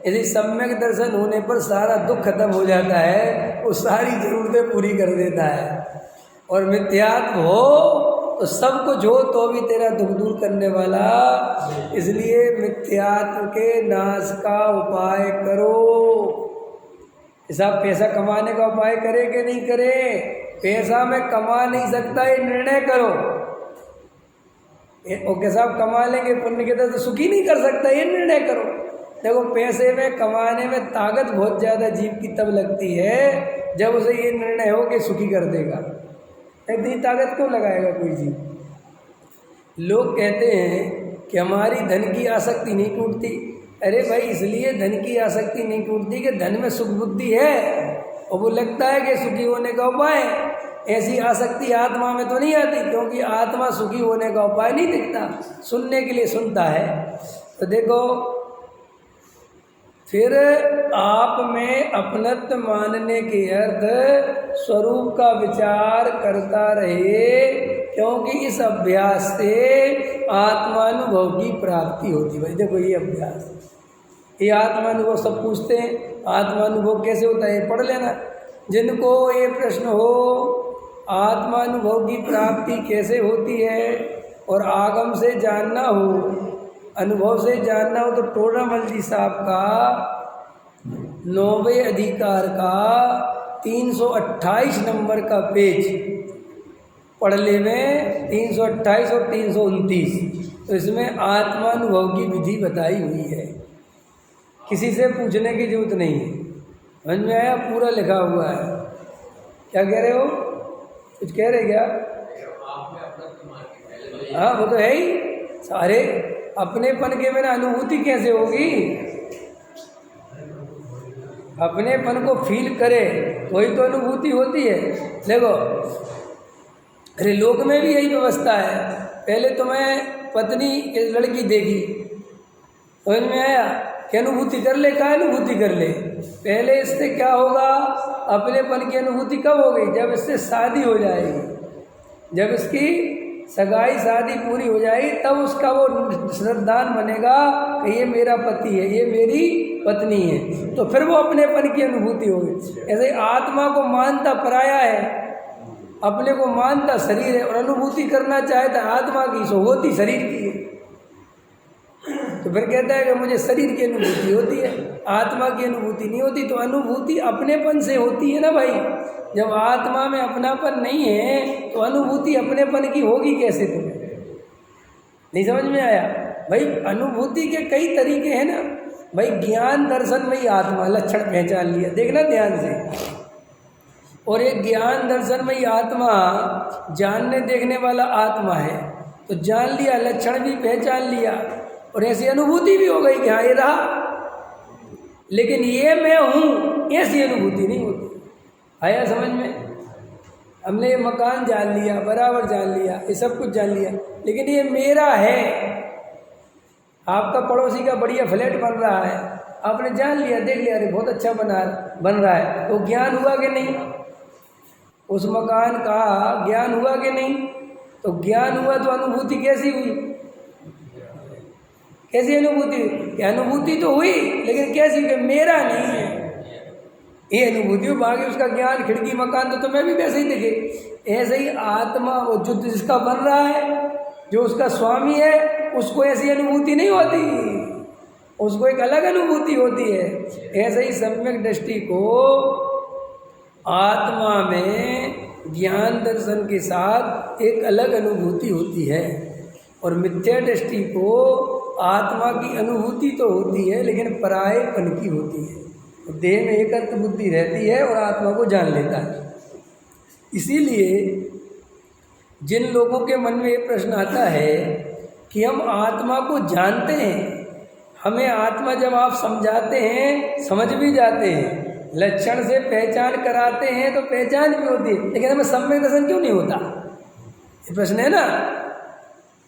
यदि सम्यक दर्शन होने पर सारा दुख खत्म हो जाता है, वो सारी ज़रूरतें पूरी कर देता है। और मिथ्यात्व हो तो सब कुछ हो तो भी तेरा दुख दूर करने वाला, इसलिए मिथ्यात्व के नाश का उपाय करो। ऐसा पैसा कमाने का उपाय करे कि नहीं करे? पैसा मैं कमा नहीं सकता ये निर्णय करो। ओके साहब कमा लेंगे पुण्य के तो सुखी नहीं कर सकता ये निर्णय करो। देखो पैसे में कमाने में ताकत बहुत ज़्यादा जीव की तब लगती है जब उसे ये निर्णय हो कि सुखी कर देगा। इतनी ताकत क्यों लगाएगा कोई जीव? लोग कहते हैं कि हमारी धन की आसक्ति नहीं टूटती। अरे भाई इसलिए धन की आसक्ति नहीं टूटती कि धन में सुख बुद्धि है और वो लगता है कि सुखी होने का उपाय। ऐसी आसक्ति आत्मा में तो नहीं आती, क्योंकि आत्मा सुखी होने का उपाय नहीं दिखता, सुनने के लिए सुनता है। तो देखो फिर आप में अपनत्व मानने के अर्थ स्वरूप का विचार करता रहे, क्योंकि इस अभ्यास से आत्मानुभव की प्राप्ति होती। भाई देखो ये अभ्यास, ये आत्मानुभव सब पूछते हैं आत्मानुभव कैसे होता है, पढ़ लेना। जिनको ये प्रश्न हो आत्मानुभव की प्राप्ति कैसे होती है और आगम से जानना हो, अनुभव से जानना हो, तो टोडामल जी साहब का 9वें अधिकार का 328 नंबर का पेज पढ़ ले में 328 और 329, तो इसमें आत्मानुभव की विधि बताई हुई है। किसी से पूछने की जरूरत नहीं है, समझ में आया? पूरा लिखा हुआ है। क्या कह रहे हो? कुछ कह रहे क्या? हाँ वो तो है ही। सारे अपनेपन के बिना अनुभूति कैसे होगी? अपनेपन को फील करे वही तो अनुभूति होती है। देखो अरे लोक में भी यही व्यवस्था है। पहले तो मैं पत्नी एक लड़की देखी, समझ में आया कि अनुभूति कर ले, क्या अनुभूति कर ले। पहले इससे क्या होगा, अपनेपन की अनुभूति कब होगी? जब इससे शादी हो जाएगी, जब इसकी सगाई शादी पूरी हो जाएगी, तब उसका वो श्रद्धान बनेगा कि ये मेरा पति है, ये मेरी पत्नी है, तो फिर वो अपनेपन की अनुभूति होगी। ऐसे आत्मा को मानता पराया है, अपने को मानता शरीर है, और अनुभूति करना चाहता आत्मा की, सो होती शरीर की है। तो फिर कहता है कि मुझे शरीर की अनुभूति होती है, आत्मा की अनुभूति नहीं होती। तो अनुभूति अपनेपन से होती है ना भाई। जब आत्मा में अपनापन नहीं है तो अनुभूति अपनेपन की होगी कैसे? तुम्हें नहीं समझ में आया? भाई अनुभूति के कई तरीके हैं ना भाई। ज्ञान दर्शन में ही आत्मा लक्षण पहचान लिया, देखना ध्यान से। और एक ज्ञान दर्शन में ही आत्मा जानने देखने वाला आत्मा है, तो जान लिया, लक्षण भी पहचान लिया, और ऐसी अनुभूति भी हो गई कि हाँ ये रहा। लेकिन ये मैं हूँ ऐसी अनुभूति नहीं होती। आया समझ में? हमने ये मकान जान लिया, बराबर जान लिया, ये सब कुछ जान लिया, लेकिन ये मेरा है। आपका पड़ोसी का बढ़िया फ्लैट बन रहा है, आपने जान लिया, देख लिया, अरे बहुत अच्छा बन रहा है, तो ज्ञान हुआ कि नहीं? उस मकान का ज्ञान हुआ कि नहीं? तो ज्ञान हुआ तो अनुभूति कैसी हुई? कैसी अनुभूति? अनुभूति तो हुई, लेकिन कैसी? कि मेरा नहीं है ये अनुभूति। बाकी उसका ज्ञान, खिड़की, मकान तो तुम्हें भी वैसे ही दिखे। ऐसे ही आत्मा, वो जो जिसका बन रहा है, जो उसका स्वामी है, उसको ऐसी अनुभूति नहीं होती, उसको एक अलग अनुभूति होती है। ऐसे ही सम्यक दृष्टि को आत्मा में ज्ञान दर्शन के साथ एक अलग अनुभूति होती है, और मिथ्या दृष्टि को आत्मा की अनुभूति तो होती है लेकिन परायेपन की होती है। तो देह में एकत्र बुद्धि रहती है और आत्मा को जान लेता है। इसीलिए जिन लोगों के मन में ये प्रश्न आता है कि हम आत्मा को जानते हैं, हमें आत्मा जब आप समझाते हैं समझ भी जाते हैं, लक्षण से पहचान कराते हैं तो पहचान भी होती है, लेकिन हमें सम्यक दर्शन क्यों नहीं होता? ये प्रश्न है ना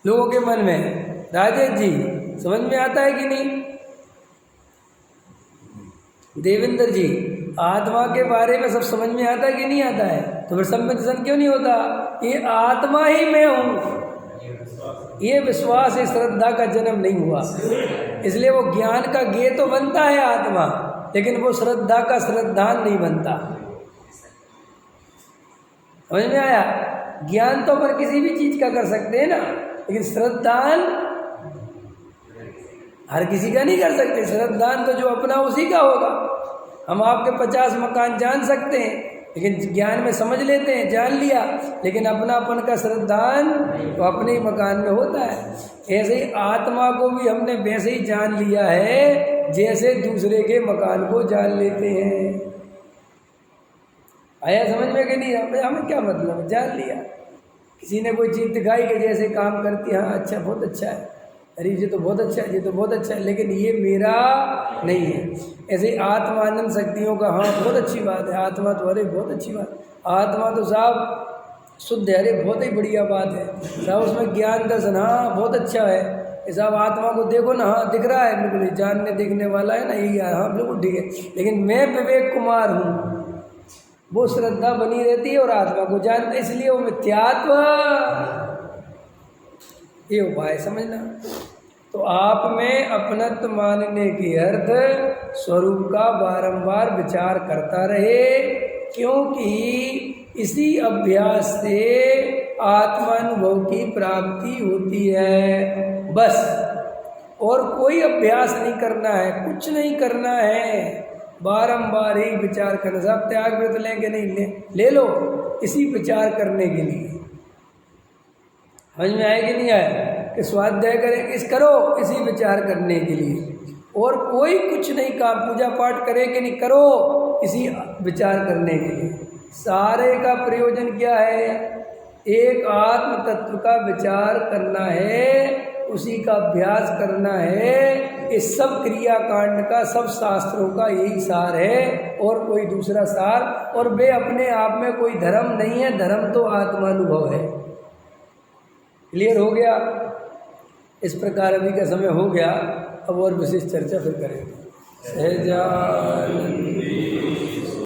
लोगों के मन में। राजेश जी समझ में आता है कि नहीं? देवेंद्र जी आत्मा के बारे में सब समझ में आता है कि नहीं आता है? तो फिर सम्यक दर्शन क्यों नहीं होता? ये आत्मा ही मैं हूँ, ये विश्वास है, श्रद्धा का जन्म नहीं हुआ। इसलिए वो ज्ञान का ज्ञेय तो बनता है आत्मा, लेकिन वो श्रद्धा का श्रद्धान नहीं बनता। समझ में आया? ज्ञान तो अपन किसी भी चीज का कर सकते हैं ना, लेकिन श्रद्धान हर किसी का नहीं कर सकते। श्रद्धान तो जो अपना उसी का होगा। हम आपके 50 मकान जान सकते हैं, लेकिन ज्ञान में समझ लेते हैं, जान लिया, लेकिन अपनापन का श्रद्धान तो अपने ही मकान में होता है। ऐसे ही आत्मा को भी हमने वैसे ही जान लिया है जैसे दूसरे के मकान को जान लेते हैं। आया समझ में कि नहीं? हमें क्या मतलब, जान लिया। किसी ने कोई चीज़ दिखाई कि जैसे काम करती है, हाँ अच्छा, बहुत अच्छा है, अरे ये तो बहुत अच्छा है, ये तो बहुत अच्छा है, लेकिन ये मेरा नहीं है। ऐसे आत्मानंद शक्तियों का, हाँ बहुत अच्छी बात है, आत्मा तो अरे बहुत अच्छी बात, आत्मा तो साहब शुद्ध है, अरे बहुत ही बढ़िया बात है साहब, उसमें ज्ञान दर्शन, हाँ बहुत अच्छा है साहब, आत्मा को देखो ना, हाँ दिख रहा है, बिल्कुल जानने देखने वाला है ना, यही है, हाँ बिल्कुल ठीक है। लेकिन मैं विवेक कुमार हूँ, वो श्रद्धा बनी रहती है और आत्मा को जानता, इसलिए वो मिथ्यात्व, ये उपाय समझना। तो आप में अपनत्व मानने की अर्थ स्वरूप का बारंबार विचार करता रहे, क्योंकि इसी अभ्यास से आत्मानुभव की प्राप्ति होती है बस। और कोई अभ्यास नहीं करना है, कुछ नहीं करना है, बारंबार ही विचार करना। सब त्याग व्रत लेंगे नहीं, ले लो इसी विचार करने के लिए। समझ में आए कि नहीं आए? कि स्वाध्याय करेंगे, इस करो इसी विचार करने के लिए, और कोई कुछ नहीं काम, पूजा पाठ करेंगे नहीं, करो इसी विचार करने के लिए। सारे का प्रयोजन क्या है? एक आत्म तत्व का विचार करना है, उसी का अभ्यास करना है। इस सब क्रियाकांड का, सब शास्त्रों का यही सार है, और कोई दूसरा सार, और वे अपने आप में कोई धर्म नहीं है, धर्म तो आत्मानुभव है। क्लियर हो गया? इस प्रकार अभी का समय हो गया, अब और विशेष चर्चा फिर करेंगे। सहजानंद